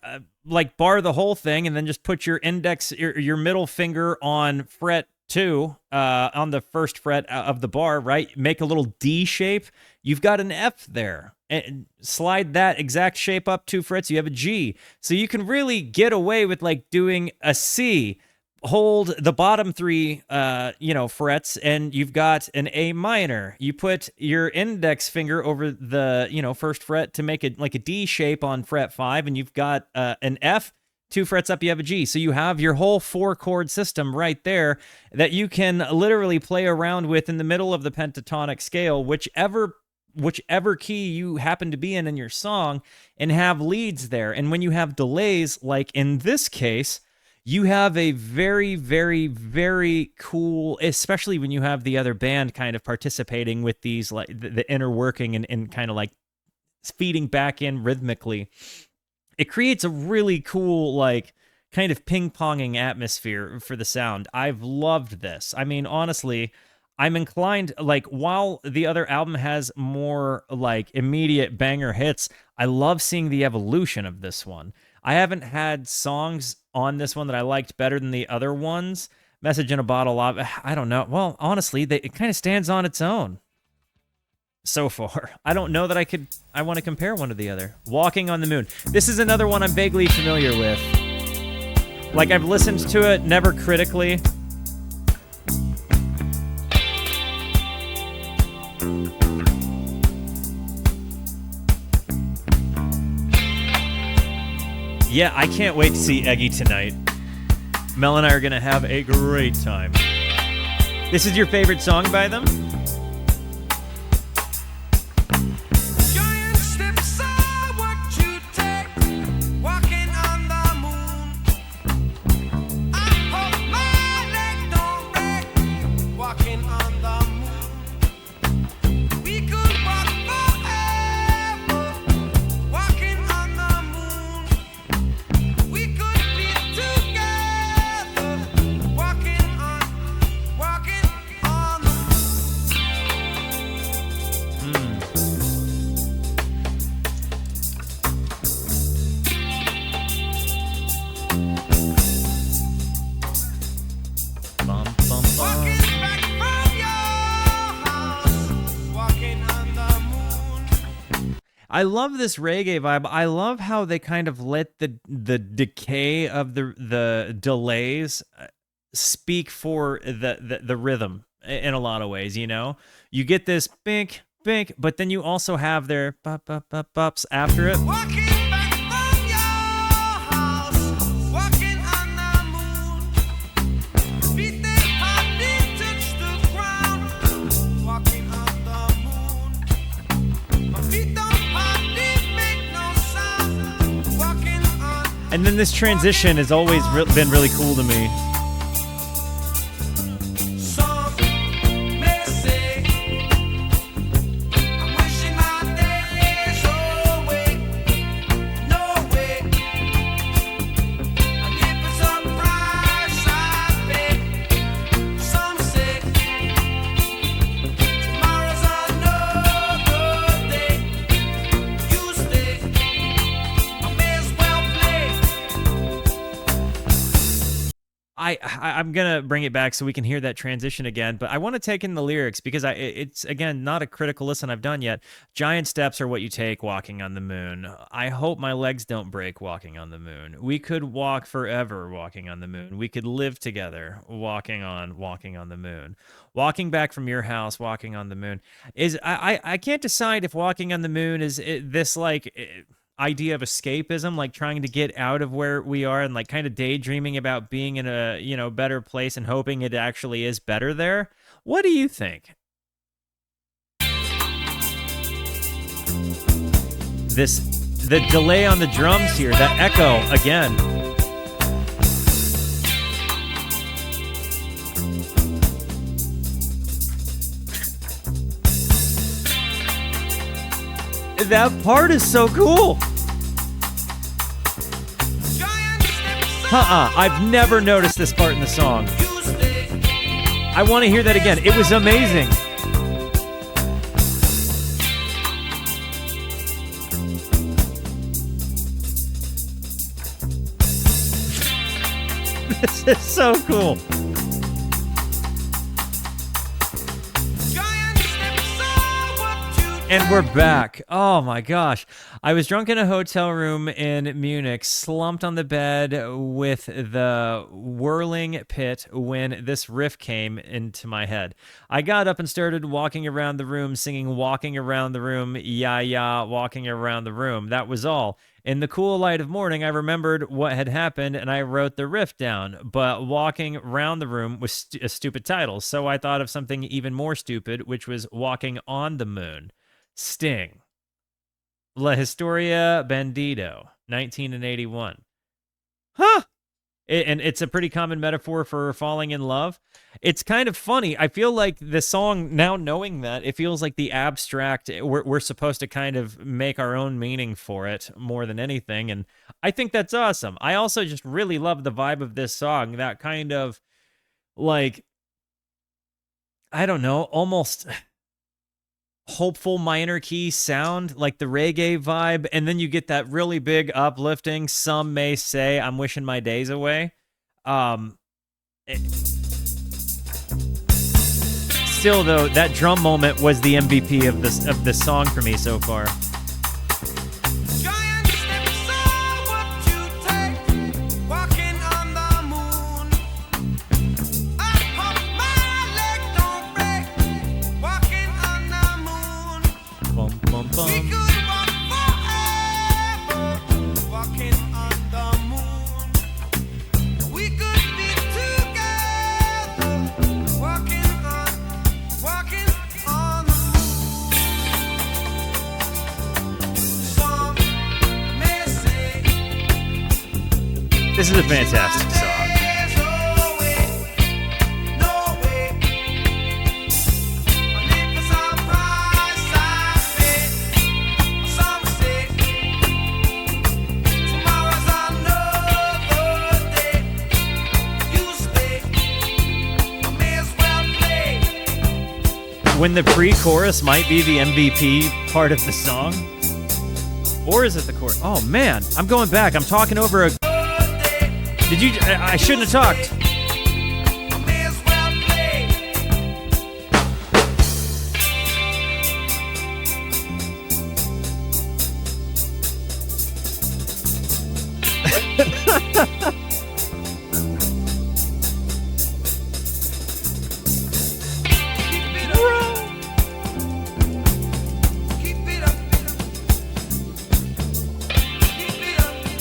bar the whole thing and then just put your index, your middle finger on fret 2, on the 1st fret of the bar, right? Make a little D shape. You've got an F there. And slide that exact shape up 2 frets, you have a G. So you can really get away with like doing a C. Hold the bottom 3, frets, and you've got an A minor. You put your index finger over the, 1st fret to make it like a D shape on fret 5, and you've got an F. 2 frets up, you have a G. So you have your whole 4-chord system right there that you can literally play around with in the middle of the pentatonic scale, whichever key you happen to be in your song, and have leads there. And when you have delays, like in this case, you have a very, very, very cool, especially when you have the other band kind of participating with these, like the inner working and kind of like feeding back in rhythmically. It creates a really cool, like, kind of ping-ponging atmosphere for the sound. I've loved this. I mean, honestly, I'm inclined, like, while the other album has more, like, immediate banger hits, I love seeing the evolution of this one. I haven't had songs on this one that I liked better than the other ones. Message in a Bottle, I don't know. Well, honestly, it kind of stands on its own so far. I don't know that I want to compare one to the other. Walking on the Moon. This is another one I'm vaguely familiar with. Like, I've listened to it, never critically. Yeah, I can't wait to see Eggy tonight. Mel and I are going to have a great time. This is your favorite song by them? We could be I love this reggae vibe. I love how they kind of let the decay of the delays speak for the rhythm in a lot of ways. You know, you get this bink bink, but then you also have their bop bop bop bops after it. Walking back from your house, walking on the moon. Feet they hardly touch the ground. Walking on the moon. My feet don't hardly make no sound. Walking on. And then this transition has always been really cool to me. Some may say I'm wishing my days away. No way. And if it's a price I pay, some say tomorrow's another day. You stay, I may as well play. I'm gonna bring it back so we can hear that transition again, but I want to take in the lyrics because it's again not a critical listen I've done yet. Giant steps are what you take walking on the moon. I hope my legs don't break walking on the moon. We could walk forever walking on the moon. We could live together walking on the moon. Walking back from your house walking on the moon is I can't decide if walking on the moon is this like idea of escapism, like trying to get out of where we are and like kind of daydreaming about being in a, you know, better place and hoping it actually is better there. What do you think? The delay on the drums here, that echo again. That part is so cool. I've never noticed this part in the song. I want to hear that again. It was amazing. This is so cool. And we're back. Oh my gosh. I was drunk in a hotel room in Munich, slumped on the bed with the whirling pit when this riff came into my head. I got up and started walking around the room, singing Walking Around the Room, yeah, yeah, walking around the room. That was all. In the cool light of morning, I remembered what had happened and I wrote the riff down. But Walking Around the Room was a stupid title, so I thought of something even more stupid, which was Walking on the Moon. Sting. La Historia Bandito, 1981. Huh! And it's a pretty common metaphor for falling in love. It's kind of funny. I feel like the song, now knowing that, it feels like the abstract, we're supposed to kind of make our own meaning for it more than anything. And I think that's awesome. I also just really love the vibe of this song. That kind of, like, I don't know, almost hopeful minor key sound, like the reggae vibe, and then you get that really big uplifting, some may say I'm wishing my days away. Still though, that drum moment was the MVP of this song for me so far. This is a fantastic song. When the pre-chorus might be the MVP part of the song? Or is it the chorus? Oh man, I'm going back. I'm talking over a... Did you... I shouldn't have talked.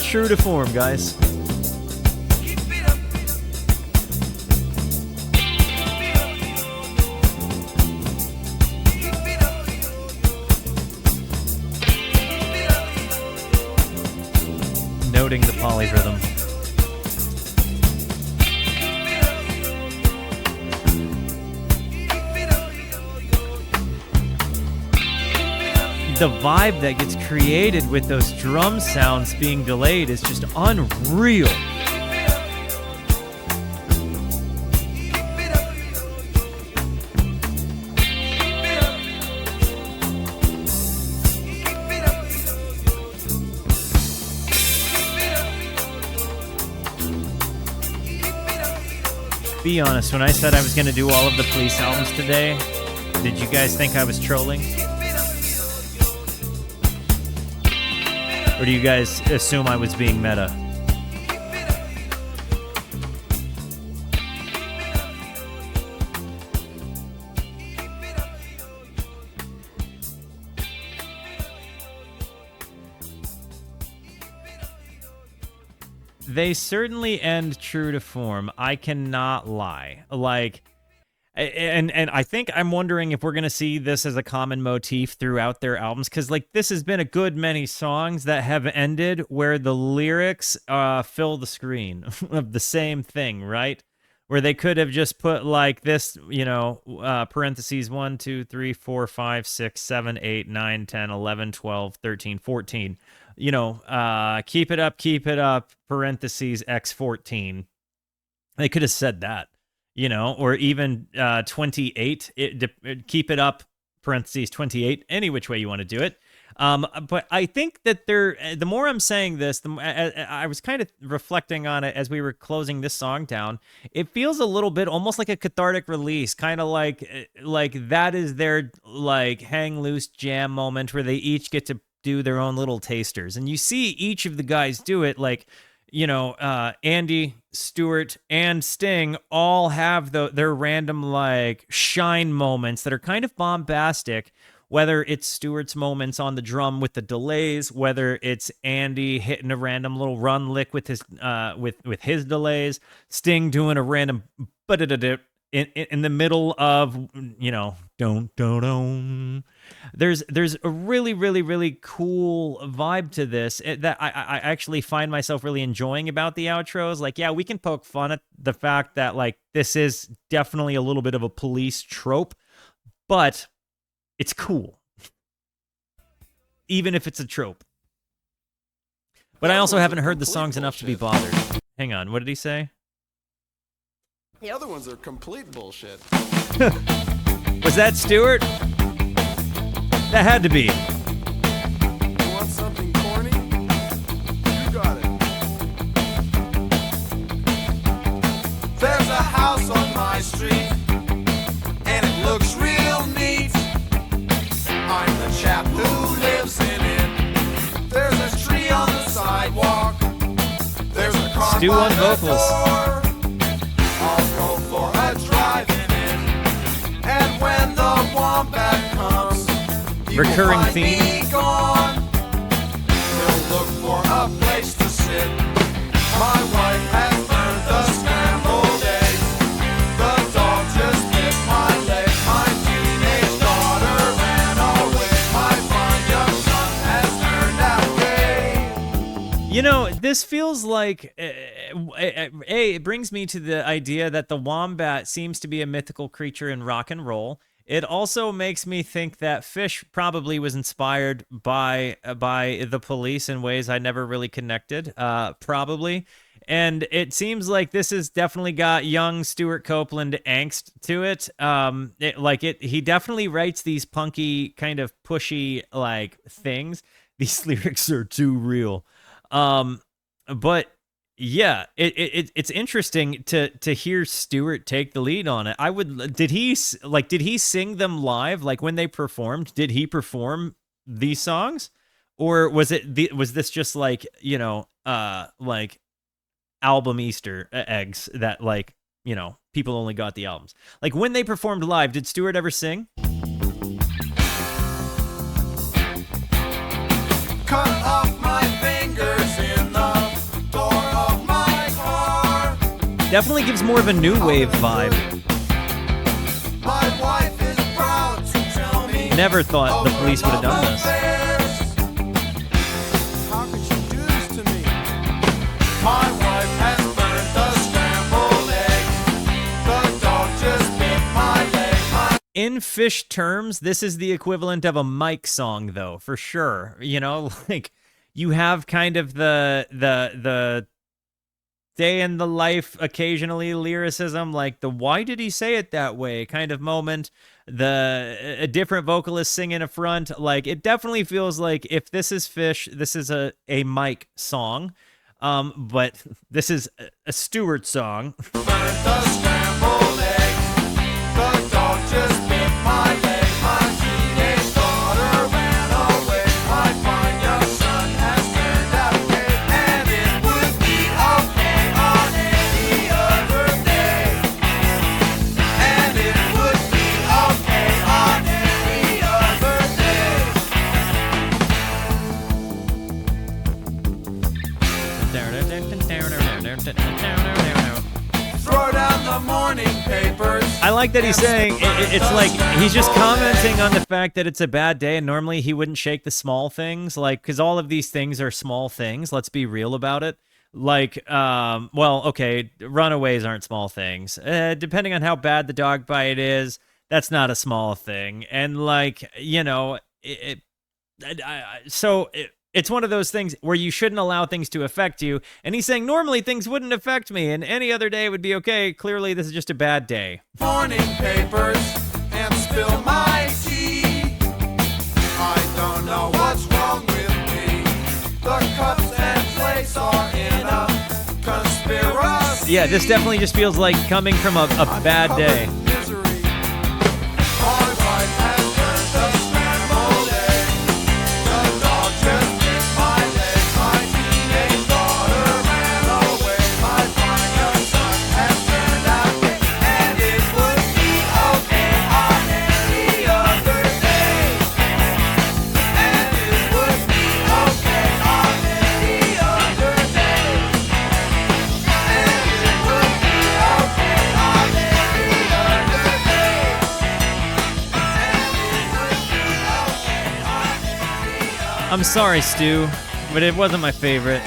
true to form, guys. Noting the polyrhythm. The vibe that gets created with those drum sounds being delayed is just unreal. Be honest, when I said I was going to do all of the Police albums today, did you guys think I was trolling? Or do you guys assume I was being meta? They certainly end true to form. I cannot lie. Like, and I think I'm wondering if we're going to see this as a common motif throughout their albums, because like this has been a good many songs that have ended where the lyrics fill the screen of the same thing, right? Where they could have just put like this, you know, parentheses 1, 2, 3, 4, 5, 6, 7, 8, 9, 10, 11, 12, 13, 14. You know, keep it up, parentheses X14. They could have said that. You know, or even 28, keep it up, parentheses 28, any which way you want to do it. But I think that the more I'm saying this, I was kind of reflecting on it as we were closing this song down. It feels a little bit almost like a cathartic release, kind of like that is their like hang loose jam moment where they each get to do their own little tasters. And you see each of the guys do it, like, you know, Andy, Stewart, and Sting all have their random like shine moments that are kind of bombastic, whether it's Stewart's moments on the drum with the delays, whether it's Andy hitting a random little run lick with his with his delays, Sting doing a random in the middle of, you know, don't. There's a really cool vibe to this that I actually find myself really enjoying about the outros. Like, yeah, we can poke fun at the fact that like this is definitely a little bit of a police trope, but it's cool, even if it's a trope. But I also haven't heard the songs enough to be bothered. Hang on, what did he say? The other ones are complete bullshit. Was that Stewart? That had to be. You want something corny? You got it. There's a house on my street, and it looks real neat. I'm the chap who lives in it. There's a tree on the sidewalk. There's a car Stu by on the vocals. door. I'll go for a drive in it. And when the wombat comes, he Recurring will find theme. me gone. He'll look for a place to sit. My wife has learned the scrambled eggs. The dog just bit my leg. My teenage daughter ran away. My fine young son has turned out gay. You know, this feels like it brings me to the idea that the wombat seems to be a mythical creature in rock and roll. It also makes me think that Fish probably was inspired by the Police in ways I never really connected, probably. And it seems like this has definitely got young Stuart Copeland angst to it. He definitely writes these punky, kind of pushy, like, things. These lyrics are too real. But yeah, it's interesting to hear Stewart take the lead on it. Did he sing them live? Like when they performed, did he perform these songs? Or was this just like, you know, like album Easter eggs that, like, you know, people only got the albums? Like when they performed live, did Stewart ever sing? Cut off my fingers in the Definitely gives more of a new wave vibe. My wife is proud to tell me. Never thought the Police would have done this. How could you do this to me? My wife has burned the scrambled eggs. The dog just bit my leg. In Fish terms, this is the equivalent of a Mike song, though, for sure. You know, like, you have kind of the day in the life, occasionally lyricism, like the why did he say it that way kind of moment, a different vocalist singing a front. Like, it definitely feels like if this is Fish, this is a Mike song. But this is a Stewart song. Burned the scrambled eggs. The dog just bit my leg. My teenage daughter ran away. My fine young son has turned out gay. And it would be okay on any other day. And it would be okay on any other day. Throw down the morning papers. I like that he's saying it's like he's just commenting on the fact that it's a bad day, and normally he wouldn't shake the small things, like, because all of these things are small things. Let's be real about it. Like, well, okay, runaways aren't small things. Depending on how bad the dog bite is, that's not a small thing. And like, you know, it's one of those things where you shouldn't allow things to affect you. And he's saying normally things wouldn't affect me, and any other day would be okay. Clearly, this is just a bad day. Morning papers and spill my tea. I don't know what's wrong with me. The cups and plates are in a conspiracy. Yeah, this definitely just feels like coming from a bad day. Misery. My wife has turned the scrambled egg. The dog just bit my leg. My teenage daughter ran away. My fine young son has turned out gay. And it would be okay on any other day. And it would be okay on any other day. And it would be okay on any other day. I'm sorry, Stu, but it wasn't my favorite.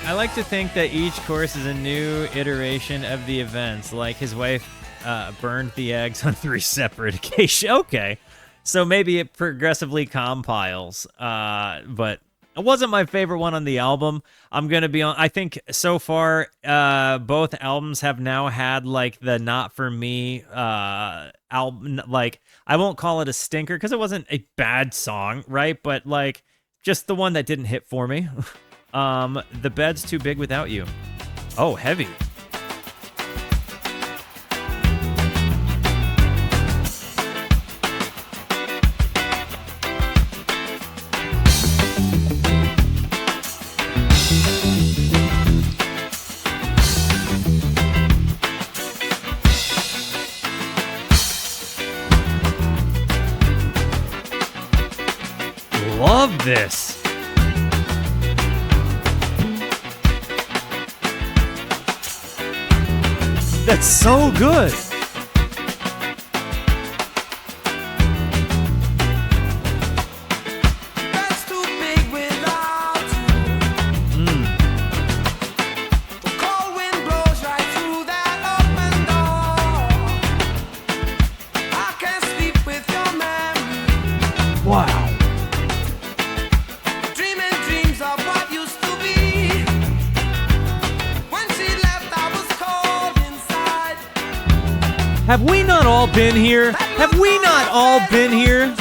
I like to think that each course is a new iteration of the events, like his wife burned the eggs on 3 separate occasions. Okay, so maybe it progressively compiles, but it wasn't my favorite one on the album. I'm going to be on. I think so far, both albums have now had like the not for me album. Like, I won't call it a stinker because it wasn't a bad song, right? But like, just the one that didn't hit for me. The Bed's Too Big Without You. Oh, heavy. Love this. That's so good. That's too big without you. The cold wind blows right through that open door. I can't sleep with your memory. Wow. Dreaming dreams of what used to be. When she left, I was cold inside. Have we not all been here? Have we not all been here?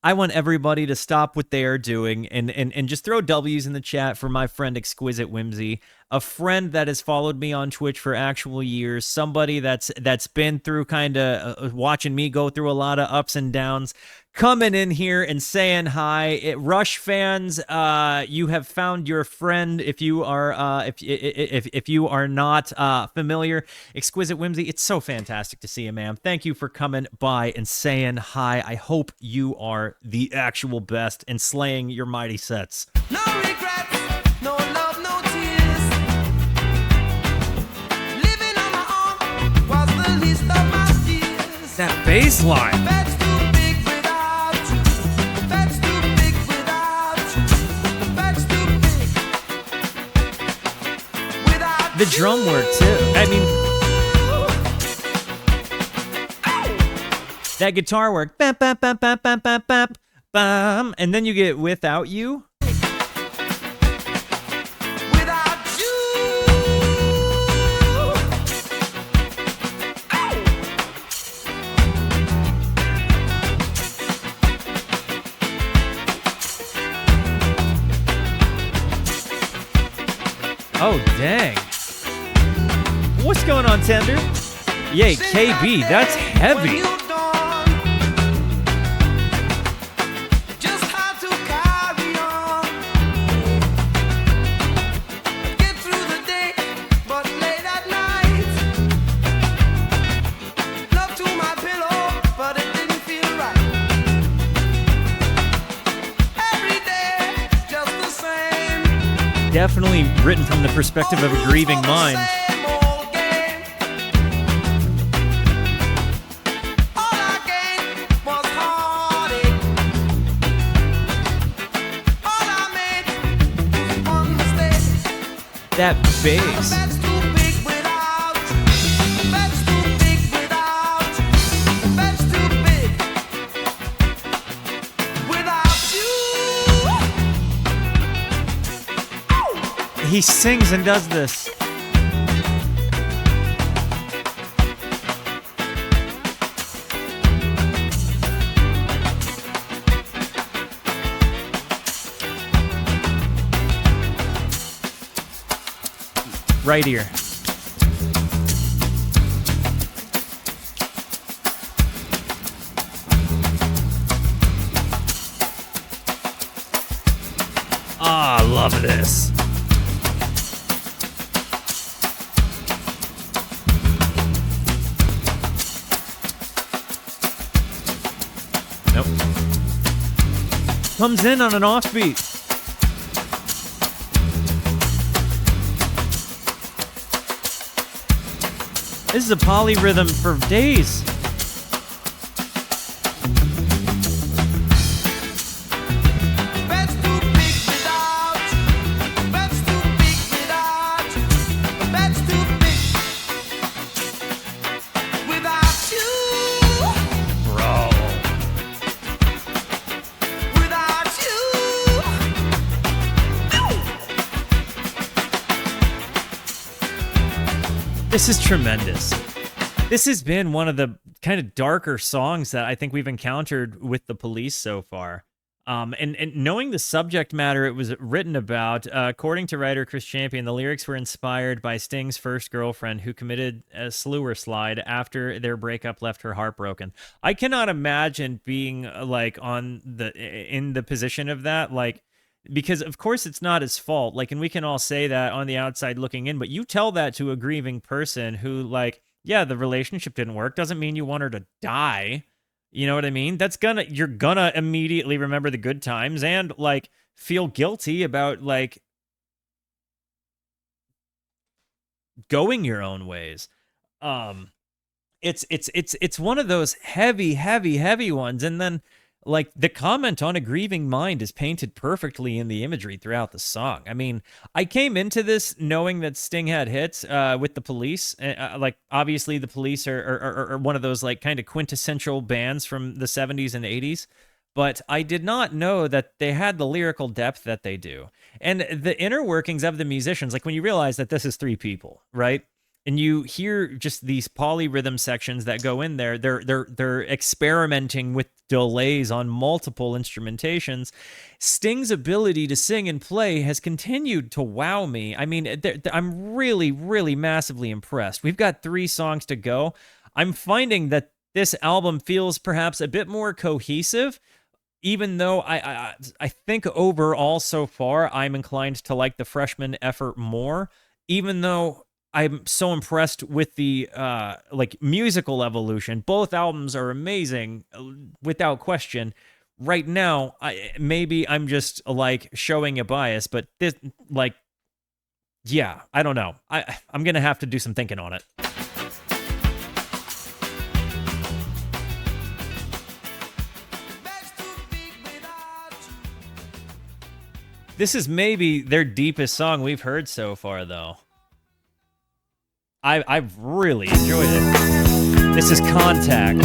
I want everybody to stop what they are doing and just throw W's in the chat for my friend Exquisite Whimsy, a friend that has followed me on Twitch for actual years, somebody that's been through kind of watching me go through a lot of ups and downs, coming in here and saying hi. Rush fans, you have found your friend. If you are if you are not familiar, Exquisite Whimsy, it's so fantastic to see you, ma'am. Thank you for coming by and saying hi. I hope you are the actual best and slaying your mighty sets. No regrets, no love, no least of my fears. That bass line. Bed's too big without you. Bed's too big without you. Bed's too big without The drum work too. I mean, that guitar work. Bam, bam, bam, bam, bam, bam, bam, bam. And then you get Without You. without you. Oh, dang. What's going on, Tender? Yay, KB, that's heavy. Just how to carry on. Get through the day, but late at night. Love to my pillow, but it didn't feel right. Every day, just the same. Definitely written from the perspective of a grieving mind. Same old game. All I gained was heartache. All I made was one mistake. That bass. Bed's too big without you. Bed's too big without you. Bed's too big without you. He sings and does this. Right here. Ah, I love this. Nope. Comes in on an offbeat. This is a polyrhythm for days. Bed's too big without you. Bed's too big without you. Bed's too big without you. Bro. Without you. This is tremendous. This has been one of the kind of darker songs that I think we've encountered with the Police so far. And knowing the subject matter it was written about, according to writer Chris Champion, the lyrics were inspired by Sting's first girlfriend who committed a sewer slide after their breakup left her heartbroken. I cannot imagine being like in the position of that, like, because of course it's not his fault. Like, and we can all say that on the outside looking in, but you tell that to a grieving person who, like, yeah, the relationship didn't work, doesn't mean you want her to die. You know what I mean? You're gonna immediately remember the good times and like feel guilty about like going your own ways. It's one of those heavy ones. And then like the comment on a grieving mind is painted perfectly in the imagery throughout the song. I mean, I came into this knowing that Sting had hits with the Police. Like obviously the Police are one of those like kind of quintessential bands from the 70s and 80s. But I did not know that they had the lyrical depth that they do. And the inner workings of the musicians, like when you realize that this is three people, right? And you hear just these polyrhythm sections that go in there. They're experimenting with delays on multiple instrumentations. Sting's ability to sing and play has continued to wow me. I mean, I'm really massively impressed. We've got 3 songs to go. I'm finding that this album feels perhaps a bit more cohesive, even though I think overall so far I'm inclined to like the freshman effort more, even though I'm so impressed with the like musical evolution. Both albums are amazing, without question. Right now, maybe I'm just like showing a bias, but this, like, yeah, I don't know. I'm gonna have to do some thinking on it. This is maybe their deepest song we've heard so far, though. I've really enjoyed it. This is Contact.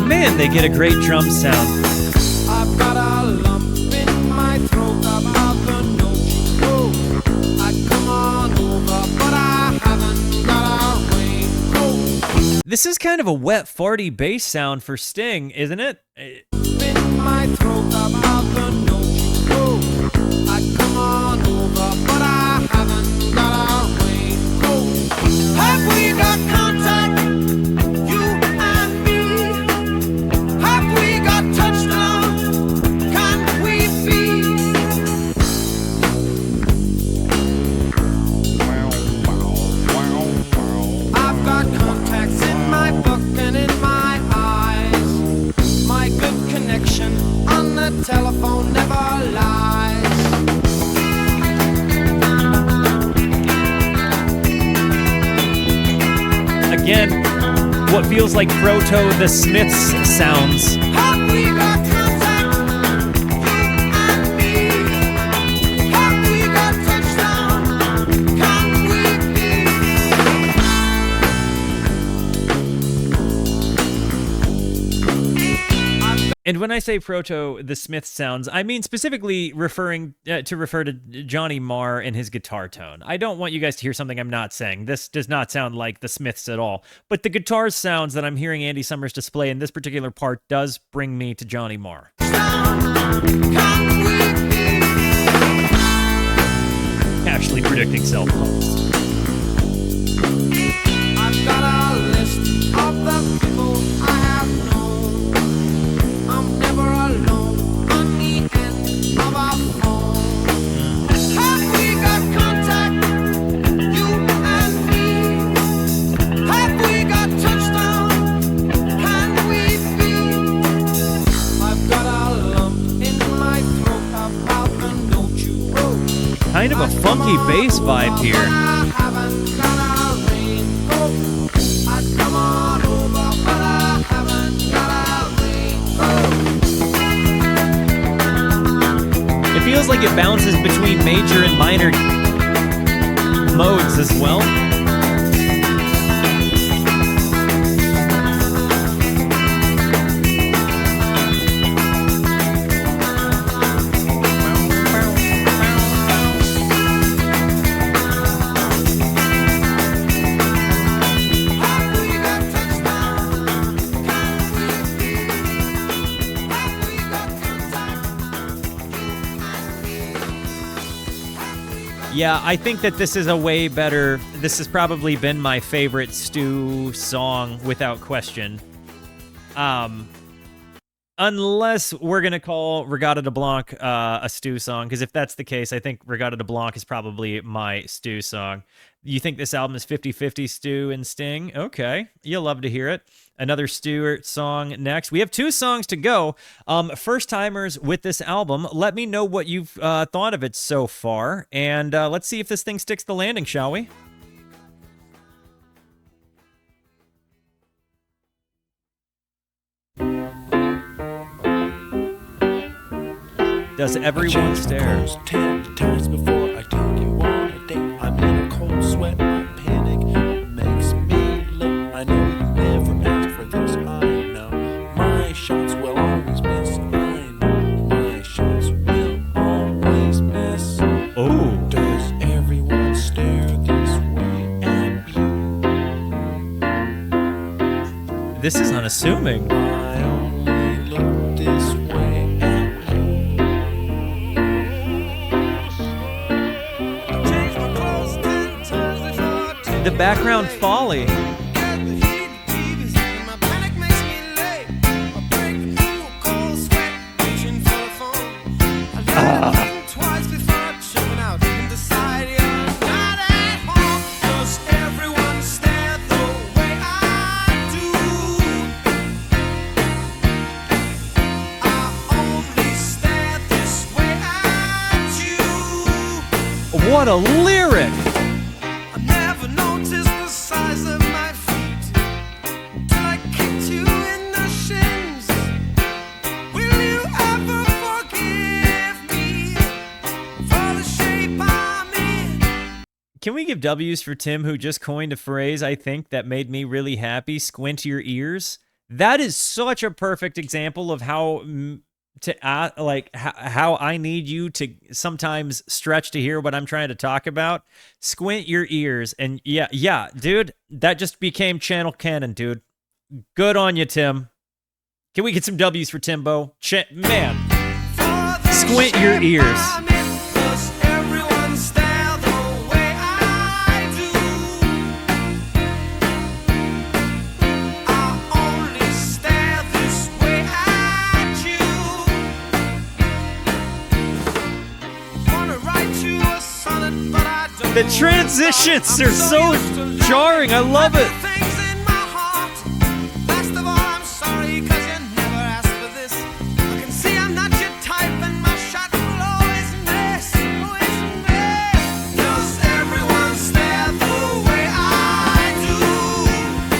Man, they get a great drum sound. I've got a lump in my throat about the note you wrote. I come on over, but I haven't got a raincoat. This is kind of a wet, farty bass sound for Sting, isn't it? In my throat about the note you wrote. I come on over, but I haven't got a raincoat. Have we got contact? You and me. Have we got touchdown? Can we be? I've got contacts in my book and in my eyes. My good connection on the telephone never lies. Again, what feels like Proto the Smiths sounds. Have we got contact? You and me. Have we got touchdown? Can we be? And when I say Proto the Smiths sounds, I mean specifically referring to refer to Johnny Marr and his guitar tone. I don't want you guys to hear something I'm not saying. This does not sound like the Smiths at all. But the guitar sounds that I'm hearing Andy Summers display in this particular part does bring me to Johnny Marr. Actually predicting self-host. I've got a list of the people I have known. I'm never alone on the end of a phone. Have we got contact? You and me. Have we got touchdown? Can we be? I've got a lump in my throat about the note you wrote. Kind of a funky bass vibe here. I haven't got a raincoat. I'd come on over, but I haven't got a raincoat. It feels like it bounces between major and minor modes as well. Have we got touchdown? Can we be? Have we got contact? Yeah, I think that this is a way better. This has probably been my favorite Stu song without question. Unless we're going to call Reggatta De Blanc a Stu song, because if that's the case, I think Reggatta De Blanc is probably my Stu song. You think this album is 50-50 Stu and Sting? Okay, you'll love to hear it. Another Stewart song next. We have 2 songs to go. First timers with this album, let me know what you've thought of it so far, and let's see if this thing sticks the landing, shall we? Does everyone stare? 10 times before I take you on a date. I'm in a cold sweat, my panic makes me late. I know you never asked for this, I know. My shots will always miss, I know. My shots will always miss. Oh. Does everyone stare this way at you? This is unassuming. I only look this way at you. The background folly. What a lyric! I never noticed the size of my feet till I kicked you in the shins. can we give W's for Tim, who just coined a phrase I think that made me really happy? Squint your ears. That is such a perfect example of how how I need you to sometimes stretch to hear what I'm trying to talk about. Squint your ears, and yeah, dude, that just became channel canon, dude. Good on you, Tim. Can we get some W's for Timbo? Man, squint your ears. The transitions are so jarring. I love it.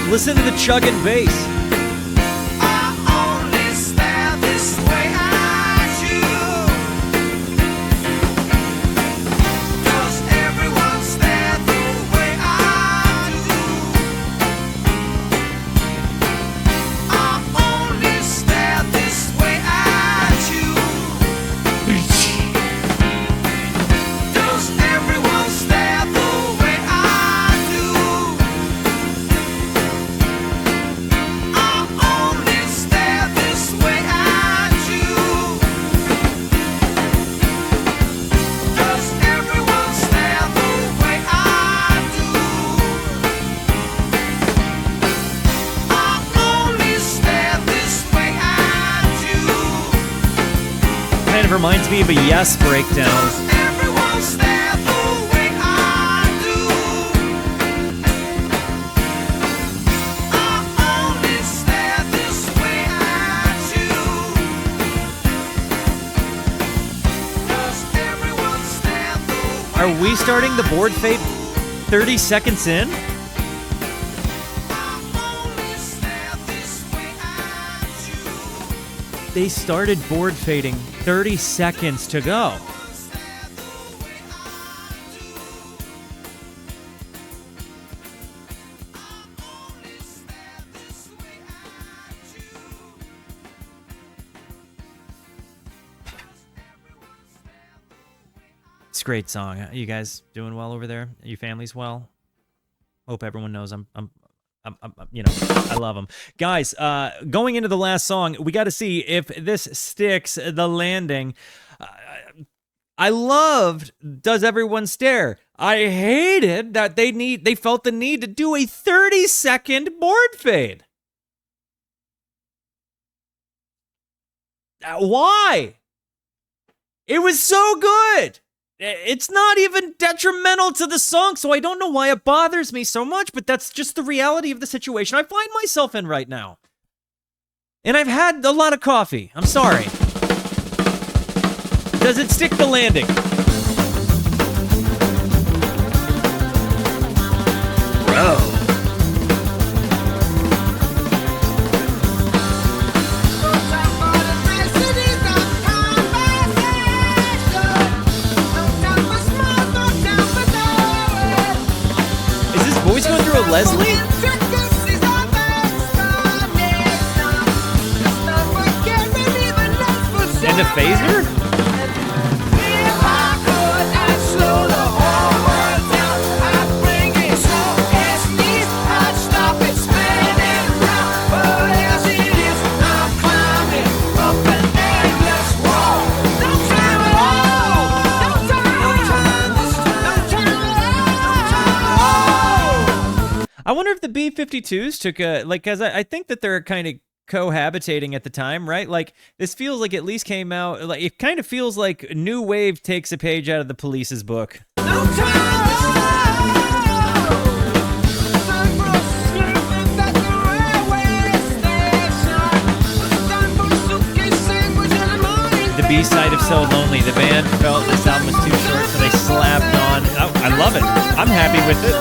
Listen to the chugging bass. Reminds me of a Yes breakdown. Are we starting the board fade 30 seconds in? They started board fading 30 seconds to go. It's a great song. You guys doing well over there? Your family's well? Hope everyone knows I'm I love them. Guys, going into the last song, we got to see if this sticks the landing. I loved Does Everyone Stare? I hated that they felt the need to do a 30-second board fade. Why? It was so good. It's not even detrimental to the song, so I don't know why it bothers me so much, but that's just the reality of the situation I find myself in right now. And I've had a lot of coffee. I'm sorry. Does it stick the landing? Bro. Voice going through a Leslie? And a phaser? I wonder if the B-52s took a, cause I think that they're kind of cohabitating at the time, right? Like, this feels like at least came out, like, it kind of feels like New Wave takes a page out of the Police's book. The B-side of So Lonely, the band felt this album was too short, so they slapped on. Oh, I love it. I'm happy with it.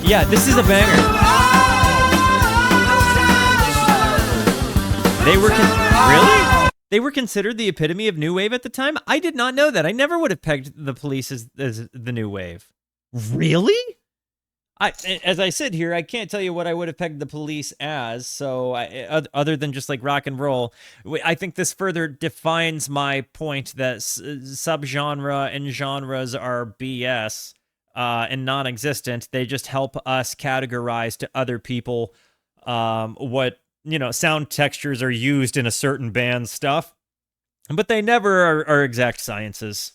Yeah, this is a banger. They were really? They were considered the epitome of new wave at the time? I did not know that. I never would have pegged the Police as the new wave. Really? As I sit here, I can't tell you what I would have pegged the Police as, so other than just like rock and roll. I think this further defines my point that subgenre and genres are BS and non-existent. They just help us categorize to other people what, you know, sound textures are used in a certain band's stuff, but they never are exact sciences.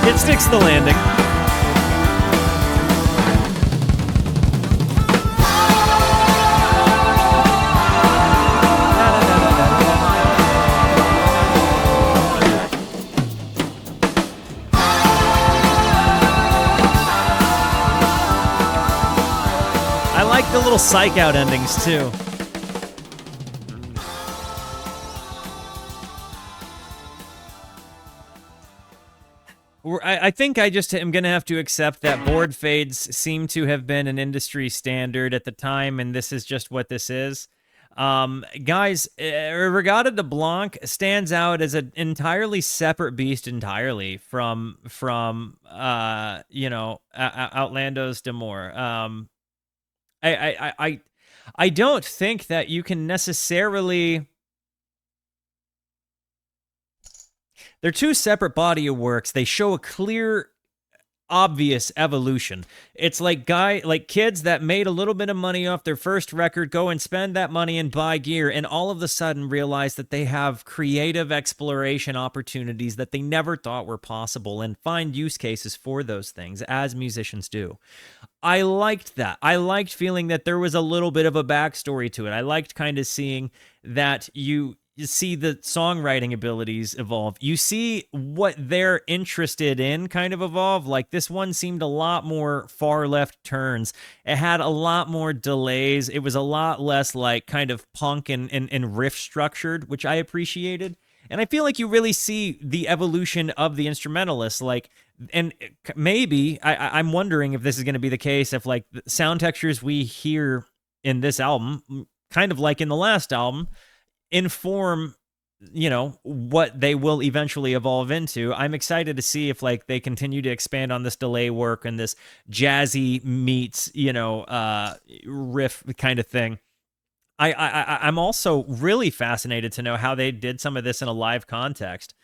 It sticks the landing. I like the little psych out endings too. I think I just am going to have to accept that board fades seem to have been an industry standard at the time, and this is just what this is. Guys, Reggatta De Blanc stands out as an entirely separate beast entirely from you know, Outlandos d'Amour. I don't think that you can necessarily... They're two separate body of works. They show a clear, obvious evolution. It's like kids that made a little bit of money off their first record, go and spend that money and buy gear, and all of a sudden realize that they have creative exploration opportunities that they never thought were possible and find use cases for those things, as musicians do. I liked that. I liked feeling that there was a little bit of a backstory to it. I liked kind of seeing that you see the songwriting abilities evolve. You see what they're interested in kind of evolve. Like this one seemed a lot more far left turns. It had a lot more delays. It was a lot less like kind of punk and riff structured, which I appreciated. And I feel like you really see the evolution of the instrumentalists. Like, and maybe I'm wondering if this is going to be the case, if like the sound textures we hear in this album, kind of like in the last album, inform, you know, what they will eventually evolve into. I'm excited to see if like they continue to expand on this delay work and this jazzy meets, you know, riff kind of thing. I'm also really fascinated to know how they did some of this in a live context.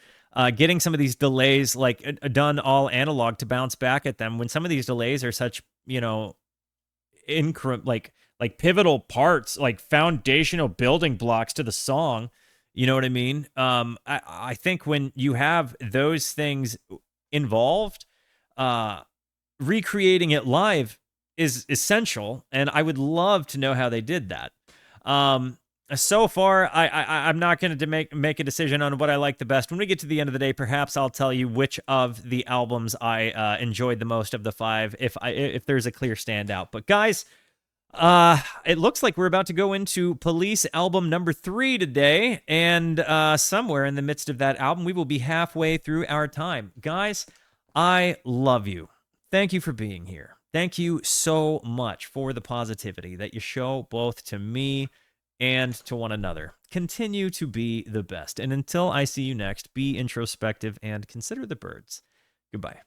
Getting some of these delays like done all analog to bounce back at them when some of these delays are such, you know, like pivotal parts, like foundational building blocks to the song. You know what I mean? I think when you have those things involved, recreating it live is essential, and I would love to know how they did that. So far, I'm not going to make a decision on what I like the best. When we get to the end of the day, perhaps I'll tell you which of the albums I enjoyed the most of the five, if there's a clear standout. But guys, it looks like we're about to go into Police album number 3 today, and somewhere in the midst of that album, we will be halfway through our time. Guys, I love you. Thank you for being here. Thank you so much for the positivity that you show both to me and to one another. Continue to be the best. And until I see you next, be introspective and consider the birds. Goodbye.